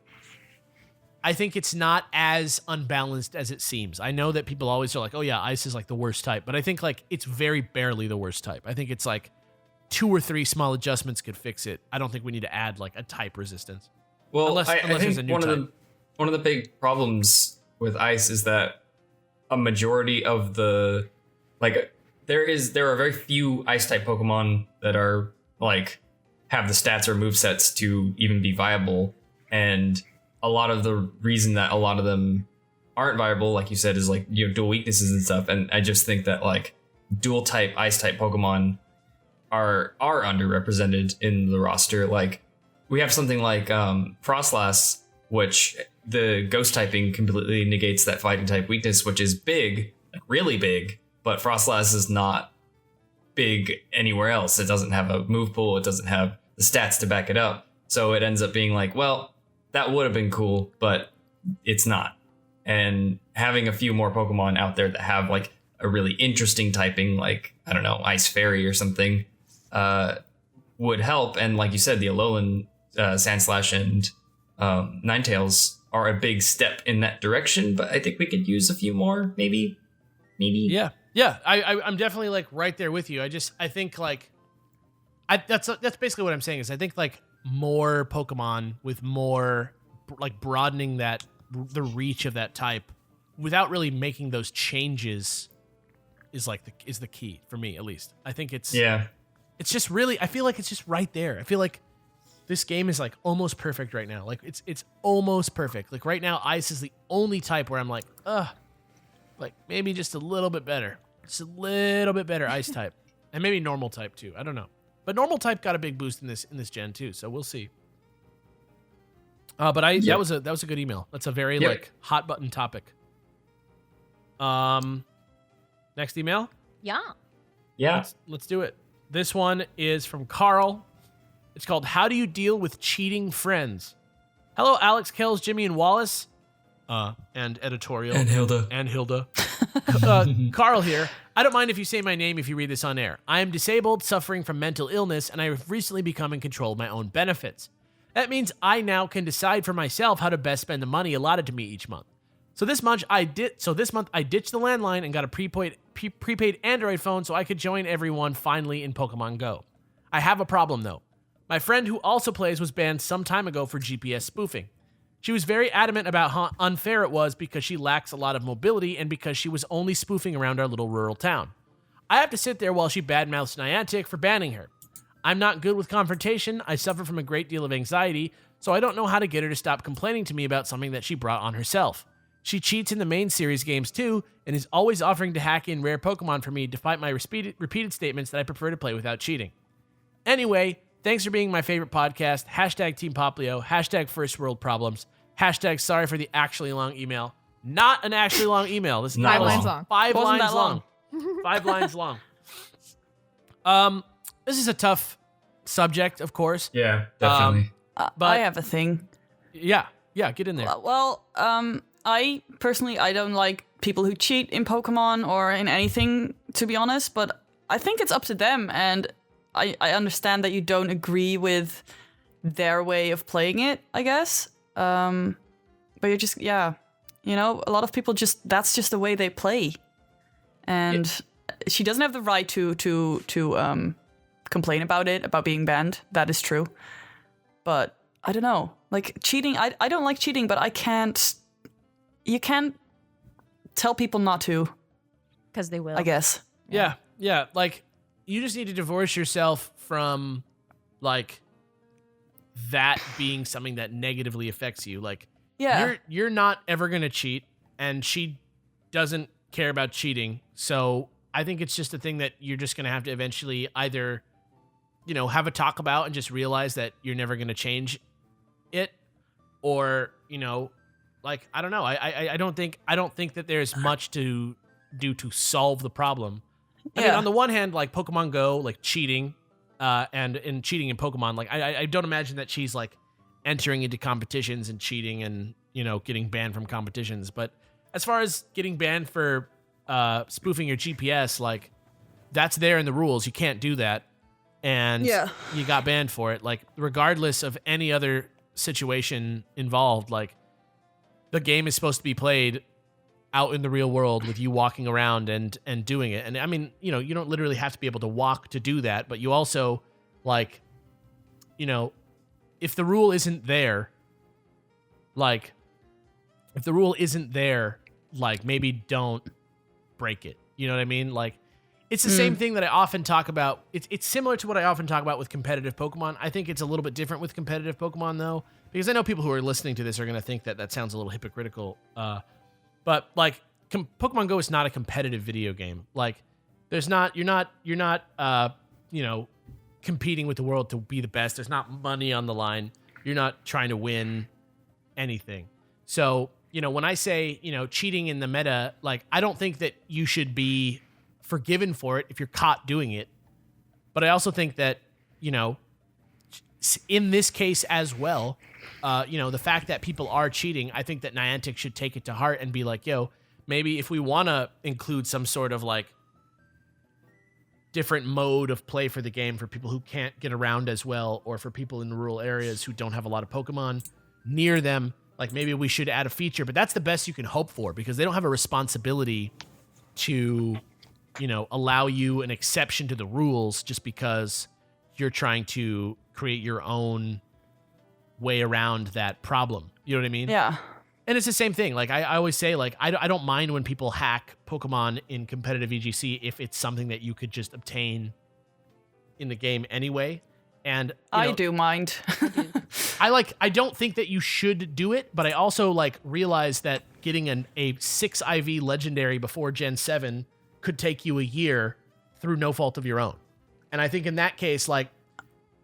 I think it's not as unbalanced as it seems. I know that people always are like, oh yeah, ice is like the worst type, but I think like it's very barely the worst type. I think it's like 2 or 3 small adjustments could fix it. I don't think we need to add like a type resistance. Well, unless I there's think a new type. One of the big problems with ice is that a majority of the there are very few ice type Pokemon that are like have the stats or movesets to even be viable. And a lot of the reason that a lot of them aren't viable, like you said, is like, you know, dual weaknesses and stuff. And I just think that like dual type, ice type Pokemon are underrepresented in the roster. Like we have something like Frostlass, which the ghost typing completely negates that fighting type weakness, which is big, like really big, but Frostlass is not big anywhere else. It doesn't have a move pool, it doesn't have the stats to back it up. So it ends up being like, well, that would have been cool, but it's not. And having a few more Pokemon out there that have like a really interesting typing, like, I don't know, Ice Fairy or something, would help. And like you said, the Alolan Sandslash and Ninetales are a big step in that direction, but I think we could use a few more, maybe. Yeah. I'm definitely like right there with you. I think like, that's basically what I'm saying is I think like more Pokemon with more like broadening the reach of that type without really making those changes is like is the key for me, at least. I think it's just really, I feel like it's just right there. I feel like this game is like almost perfect right now. Like it's almost perfect. Like right now, Ice is the only type where I'm like, like maybe just a little bit better. Just a little bit better Ice type. And maybe normal type too. I don't know. But normal type got a big boost in this gen too, so we'll see. But that was a good email. That's a very like hot button topic. Next email? Yeah. Let's do it. This one is from Carl. It's called How Do You Deal with Cheating Friends? Hello, Alex, Kellz, Jimmy, and Wallace. And editorial. And Hilda. And Hilda. Carl here. I don't mind if you say my name if you read this on air. I am disabled, suffering from mental illness, and I have recently become in control of my own benefits. That means I now can decide for myself how to best spend the money allotted to me each month. So this month I ditched the landline and got a prepaid Android phone so I could join everyone finally in Pokemon Go. I have a problem though. My friend who also plays was banned some time ago for GPS spoofing. She was very adamant about how unfair it was because she lacks a lot of mobility and because she was only spoofing around our little rural town. I have to sit there while she badmouths Niantic for banning her. I'm not good with confrontation, I suffer from a great deal of anxiety, so I don't know how to get her to stop complaining to me about something that she brought on herself. She cheats in the main series games too, and is always offering to hack in rare Pokemon for me despite my repeated statements that I prefer to play without cheating. Anyway, thanks for being my favorite podcast, hashtag Team Poplio, hashtag First World Problems, hashtag sorry for the actually long email. Not an actually long email. This is Not 5 lines long. 5 Wasn't lines that long. long. 5 lines long. This is a tough subject, of course. Yeah, definitely. But- I have a thing. Yeah, get in there. Well, I personally, I don't like people who cheat in Pokemon or in anything, to be honest, but I think it's up to them, and I understand that you don't agree with their way of playing it, I guess. But you're just, a lot of people that's just the way they play. And she doesn't have the right to complain about it, about being banned. That is true. But I don't know. Like cheating, I don't like cheating, but you can't tell people not to. Because they will. I guess. Yeah. Like, you just need to divorce yourself from, like, that being something that negatively affects you. Like, you're not ever going to cheat, and she doesn't care about cheating. So I think it's just a thing that you're just going to have to eventually either, have a talk about and just realize that you're never going to change it, or, like, I don't know. I don't think that there's much to do to solve the problem. I mean, on the one hand, like Pokemon Go, like cheating, and in cheating in Pokemon, like I don't imagine that she's like entering into competitions and cheating and getting banned from competitions. But as far as getting banned for spoofing your GPS, like that's there in the rules. You can't do that, and you got banned for it. Like regardless of any other situation involved, like the game is supposed to be played out in the real world with you walking around and doing it. And I mean, you don't literally have to be able to walk to do that, but you also like, if the rule isn't there, like maybe don't break it. You know what I mean? Like It's the same thing that I often talk about. It's similar to what I often talk about with competitive Pokemon. I think it's a little bit different with competitive Pokemon, though, because I know people who are listening to this are going to think that sounds a little hypocritical. But like, Pokemon Go is not a competitive video game. Like, you're not competing with the world to be the best. There's not money on the line. You're not trying to win anything. So, when I say, cheating in the meta, like, I don't think that you should be forgiven for it if you're caught doing it. But I also think that, in this case as well, the fact that people are cheating, I think that Niantic should take it to heart and be like, yo, maybe if we want to include some sort of like different mode of play for the game for people who can't get around as well, or for people in rural areas who don't have a lot of Pokemon near them, like maybe we should add a feature. But that's the best you can hope for, because they don't have a responsibility to allow you an exception to the rules just because you're trying to create your own way around that problem. You know what I mean? Yeah. And it's the same thing. Like, I always say, like, I don't mind when people hack Pokemon in competitive VGC if it's something that you could just obtain in the game anyway. And I do mind. I don't think that you should do it, but I also like realize that getting a 6 IV legendary before Gen 7 could take you a year through no fault of your own. And I think in that case, like,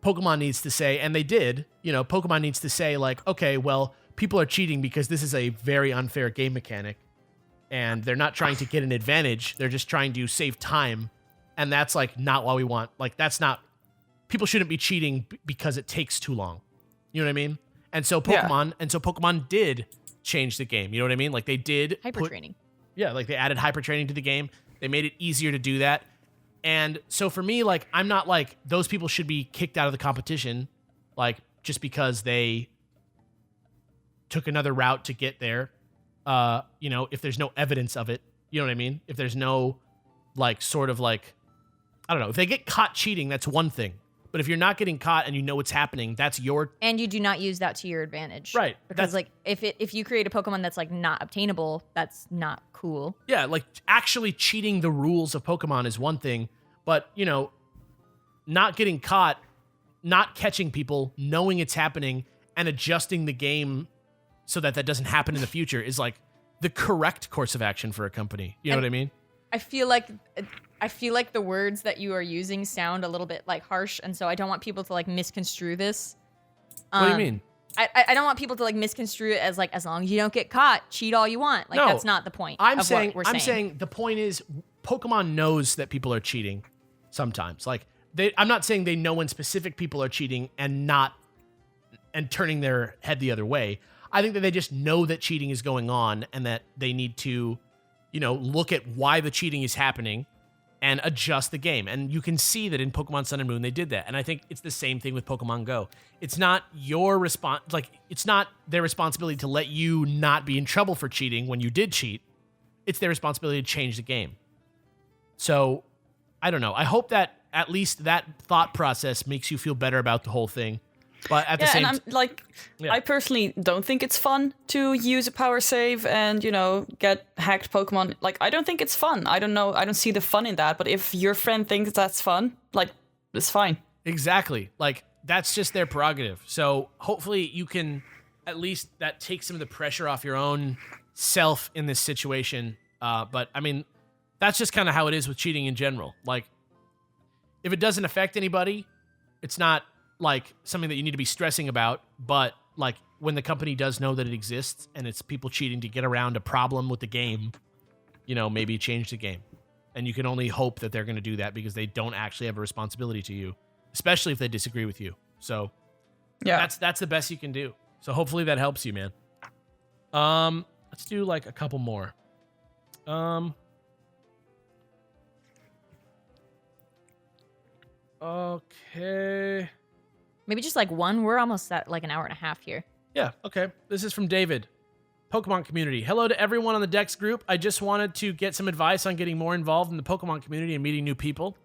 Pokemon needs to say, and they did, Pokemon needs to say, like, okay, well, people are cheating because this is a very unfair game mechanic, and they're not trying to get an advantage. They're just trying to save time. And that's like not what we want. Like, that's not, people shouldn't be cheating because it takes too long. You know what I mean? And so Pokemon did change the game. You know what I mean? Like, they did Hyper training. Yeah, like they added hyper training to the game. They made it easier to do that. And so for me, like, I'm not like those people should be kicked out of the competition, like, just because they took another route to get there. If there's no evidence of it, you know what I mean? If there's no, like, sort of like, I don't know, if they get caught cheating, that's one thing. But if you're not getting caught and you know what's happening, that's your... And you do not use that to your advantage. Right. Because, like, if you create a Pokemon that's, like, not obtainable, that's not cool. Yeah, like, actually cheating the rules of Pokemon is one thing, but, not getting caught, not catching people, knowing it's happening, and adjusting the game so that doesn't happen in the future is, like, the correct course of action for a company. You know what I mean? I feel like the words that you are using sound a little bit like harsh, and so I don't want people to like misconstrue this. What do you mean? I don't want people to like misconstrue it as like, as long as you don't get caught, cheat all you want. Like, No, that's not the point. I'm of saying what we're saying the point is Pokemon knows that people are cheating sometimes. Like, I'm not saying they know when specific people are cheating and turning their head the other way. I think that they just know that cheating is going on and that they need to, look at why the cheating is happening and adjust the game. And you can see that in Pokemon Sun and Moon, they did that. And I think it's the same thing with Pokemon Go. It's not it's not their responsibility to let you not be in trouble for cheating when you did cheat. It's their responsibility to change the game. So, I don't know. I hope that at least that thought process makes you feel better about the whole thing. But at the same time, I personally don't think it's fun to use a power save and, get hacked Pokemon. Like, I don't think it's fun. I don't know. I don't see the fun in that. But if your friend thinks that's fun, like, it's fine. Exactly. Like, that's just their prerogative. So hopefully you can, at least that takes some of the pressure off your own self in this situation. But I mean, that's just kind of how it is with cheating in general. Like, if it doesn't affect anybody, it's not like something that you need to be stressing about. But like, when the company does know that it exists and it's people cheating to get around a problem with the game, maybe change the game. And you can only hope that they're going to do that because they don't actually have a responsibility to you, especially if they disagree with you. So yeah, that's the best you can do. So hopefully that helps you, man. Let's do like a couple more. Okay. Maybe just like one. We're almost at like an hour and a half here. Yeah, okay. This is from David. Pokemon community. Hello to everyone on the Dex group. I just wanted to get some advice on getting more involved in the Pokemon community and meeting new people.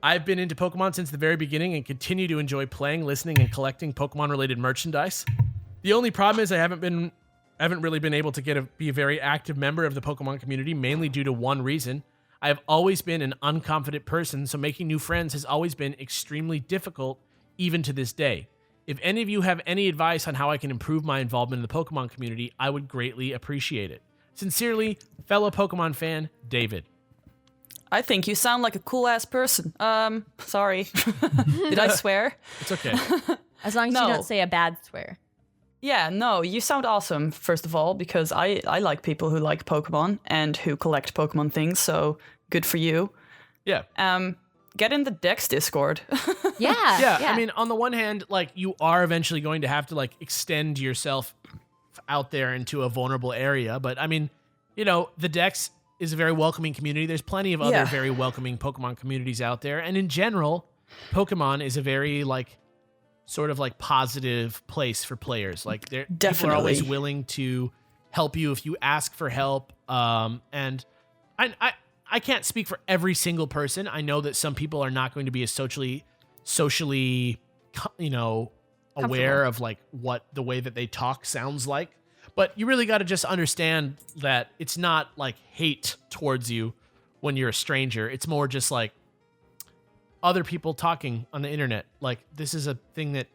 I've been into Pokemon since the very beginning and continue to enjoy playing, listening, and collecting Pokemon-related merchandise. The only problem is I haven't really been able to be a very active member of the Pokemon community, mainly due to one reason. I have always been an unconfident person, so making new friends has always been extremely difficult, even to this day. If any of you have any advice on how I can improve my involvement in the Pokemon community, I would greatly appreciate it. Sincerely, fellow Pokemon fan, David. I think you sound like a cool ass person. Sorry. Did I swear? It's okay. As long as you No. don't say a bad swear. Yeah, no, you sound awesome, first of all, because I like people who like Pokemon and who collect Pokemon things, so good for you. Yeah. Get in the Dex Discord. Yeah. Yeah, I mean, on the one hand, like, you are eventually going to have to, like, extend yourself out there into a vulnerable area. But, I mean, you know, the Dex is a very welcoming community. There's plenty of other Yeah. very welcoming Pokemon communities out there. And in general, Pokemon is a very, like, sort of, like, positive place for players. Like, people are always Definitely. willing to help you if you ask for help. And I can't speak for every single person. I know that some people are not going to be as socially, you know, aware of like what the way that they talk sounds like. But you really got to just understand that it's not like hate towards you when you're a stranger. It's more just like other people talking on the internet. Like, this is a thing that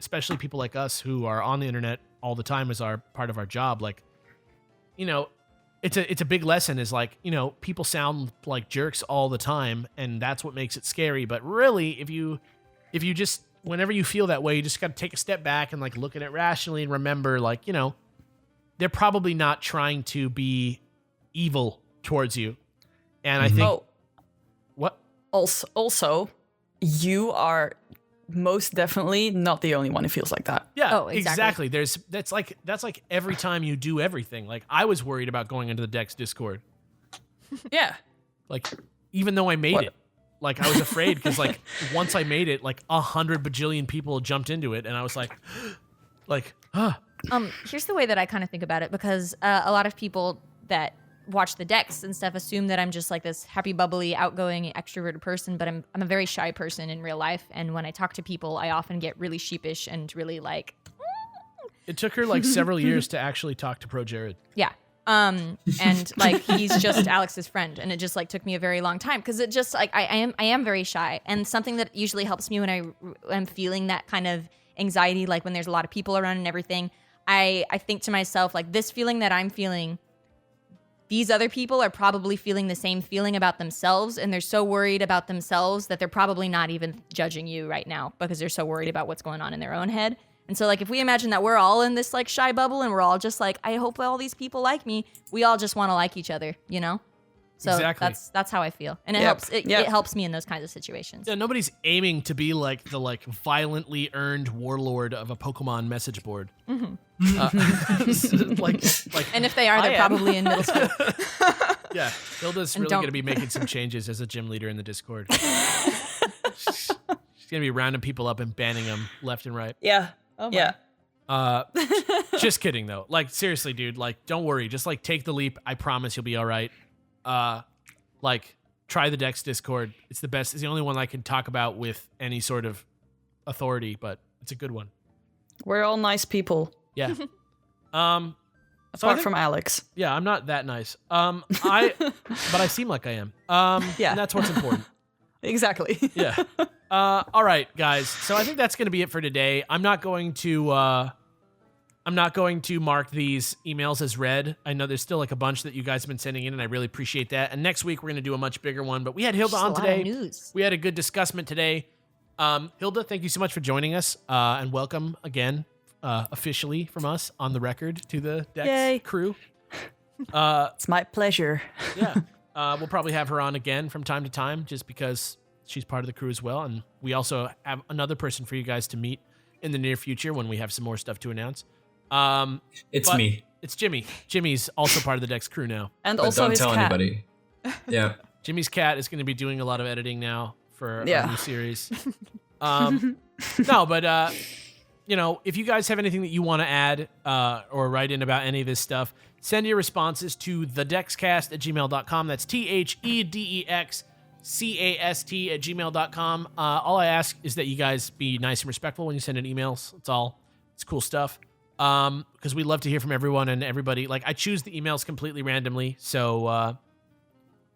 especially people like us who are on the internet all the time as our part of our job, like, you know, it's a big lesson is like, you know, people sound like jerks all the time, and that's what makes it scary. But really, if you just, whenever you feel that way, you just got to take a step back and like look at it rationally and remember, like, you know, they're probably not trying to be evil towards you. And I think Oh, what? also, you are most definitely not the only one who feels like that. Yeah, Oh, exactly. That's like every time you do everything. Like, I was worried about going into the Dex Discord. Yeah. Like, even though I made What? it, like, I was afraid because like once I made it, like 100 bajillion people jumped into it, and I was like, Here's the way that I kind of think about it, because a lot of people that watch the decks and stuff assume that I'm just like this happy, bubbly, outgoing, extroverted person, but I'm a very shy person in real life. And when I talk to people, I often get really sheepish and really like, It took her like several years to actually talk to Pro Jared. yeah. And like, he's just Alex's friend, and it just like took me a very long time, because it just like I am very shy, and something that usually helps me when I am feeling that kind of anxiety, like when there's a lot of people around and everything, I think to myself, like, this feeling that I'm feeling, these other people are probably feeling the same feeling about themselves, and they're so worried about themselves that they're probably not even judging you right now because they're so worried about what's going on in their own head. And so, like, if we imagine that we're all in this like shy bubble and we're all just like, I hope all these people like me, we all just want to like each other, you know? So Exactly. that's how I feel, and it Yep. helps. It Yep. helps me in those kinds of situations. Yeah, nobody's aiming to be like the like violently earned warlord of a Pokemon message board. Like, And if they are, I they're am. probably in middle school. yeah, Hilda's And really don't- going to be making some changes as a gym leader in the Discord. She's going to be rounding people up and banning them left and right. Yeah. Yeah. Just kidding though. Like, seriously, dude, like, don't worry. Just like take the leap. I promise you'll be all right. Like, try the Dex Discord. It's the best. It's the only one I can talk about with any sort of authority, but it's a good one. We're all nice people, Yeah. So apart I think- from Alex. yeah, I'm not that nice. But I seem like I am. Yeah. And that's what's important. Exactly. Yeah. All right, guys. So I think that's going to be it for today. I'm not going to mark these emails as read. I know there's still like a bunch that you guys have been sending in, and I really appreciate that. And next week we're going to do a much bigger one. But we had Hilda Just a on lot of today. news. We had a good discussment today. Hilda, thank you so much for joining us, and welcome again, officially from us on the record to the Dex Yay. crew. It's my pleasure. Yeah. We'll probably have her on again from time to time just because she's part of the crew as well. And we also have another person for you guys to meet in the near future when we have some more stuff to announce. It's But me, It's Jimmy. Jimmy's also part of the Dex crew now. And but also don't his tell cat. anybody. Yeah. Jimmy's cat is going to be doing a lot of editing now for our Yeah. new series. No, but you know, if you guys have anything that you want to add or write in about any of this stuff, send your responses to thedexcast@gmail.com. That's THEDEXCAST@gmail.com. All I ask is that you guys be nice and respectful when you send in emails. That's all. It's cool stuff. Because we love to hear from everyone and everybody. Like, I choose the emails completely randomly, so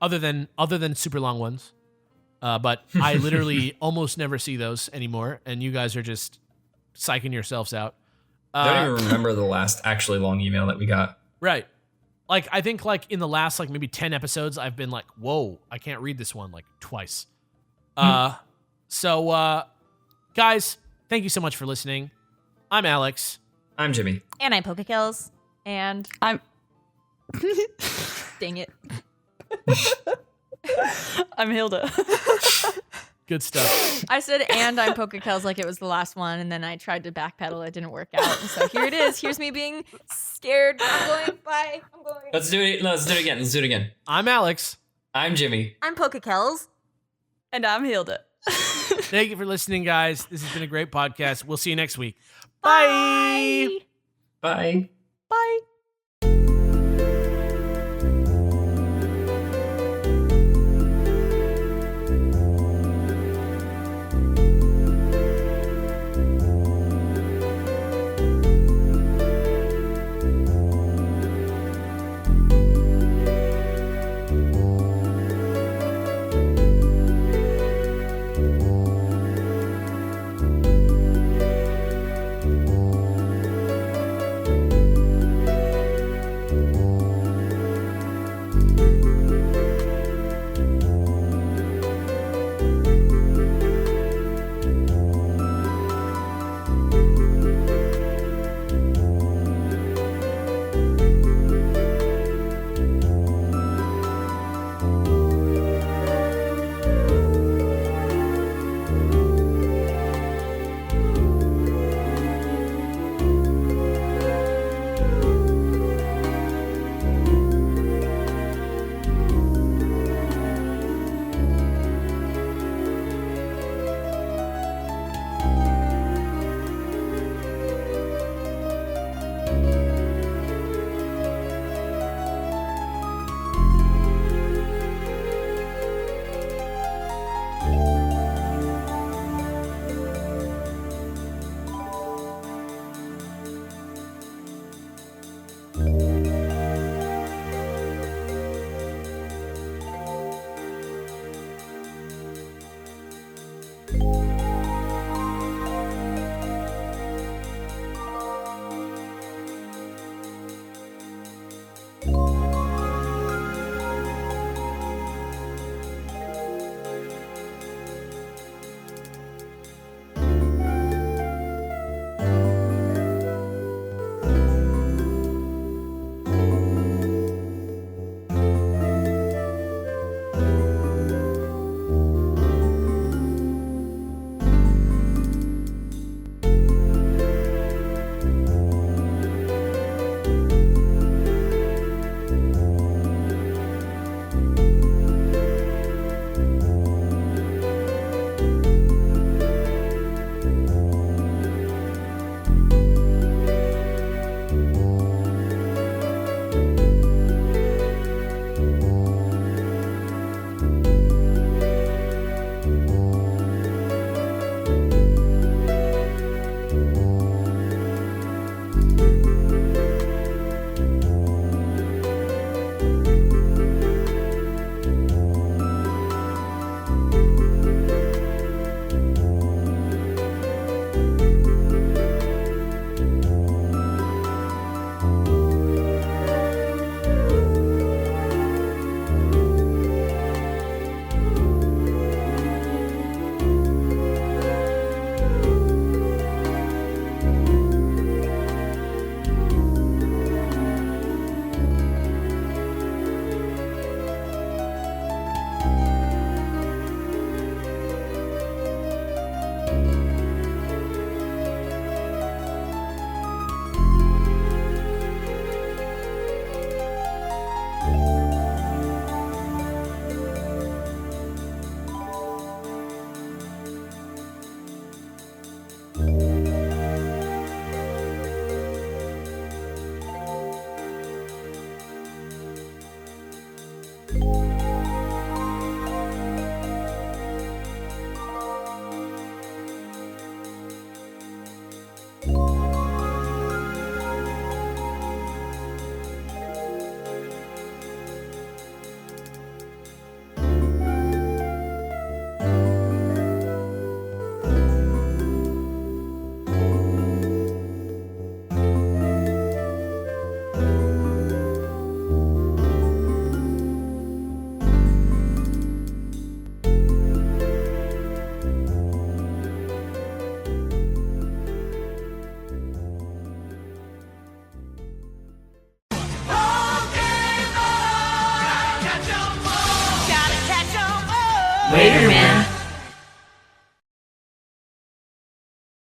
other than super long ones. But I literally almost never see those anymore, and you guys are just psyching yourselves out. I don't even remember the last actually long email that we got. Right. Like, I think, like, in the last, like, maybe 10 episodes, I've been like, whoa, I can't read this one, like, twice. So, guys, thank you so much for listening. I'm Alex. I'm Jimmy. And I'm Kellz. And I'm dang it. I'm Hilda. Good stuff. I said, and I'm Kellz like it was the last one, and then I tried to backpedal. It didn't work out. And so here it is. Here's me being scared. I'm going. Bye. I'm going. Let's do it. Let's do it again. Let's do it again. I'm Alex. I'm Jimmy. I'm Kellz. And I'm Hilda. Thank you for listening, guys. This has been a great podcast. We'll see you next week. Bye. Bye. Bye. Waiter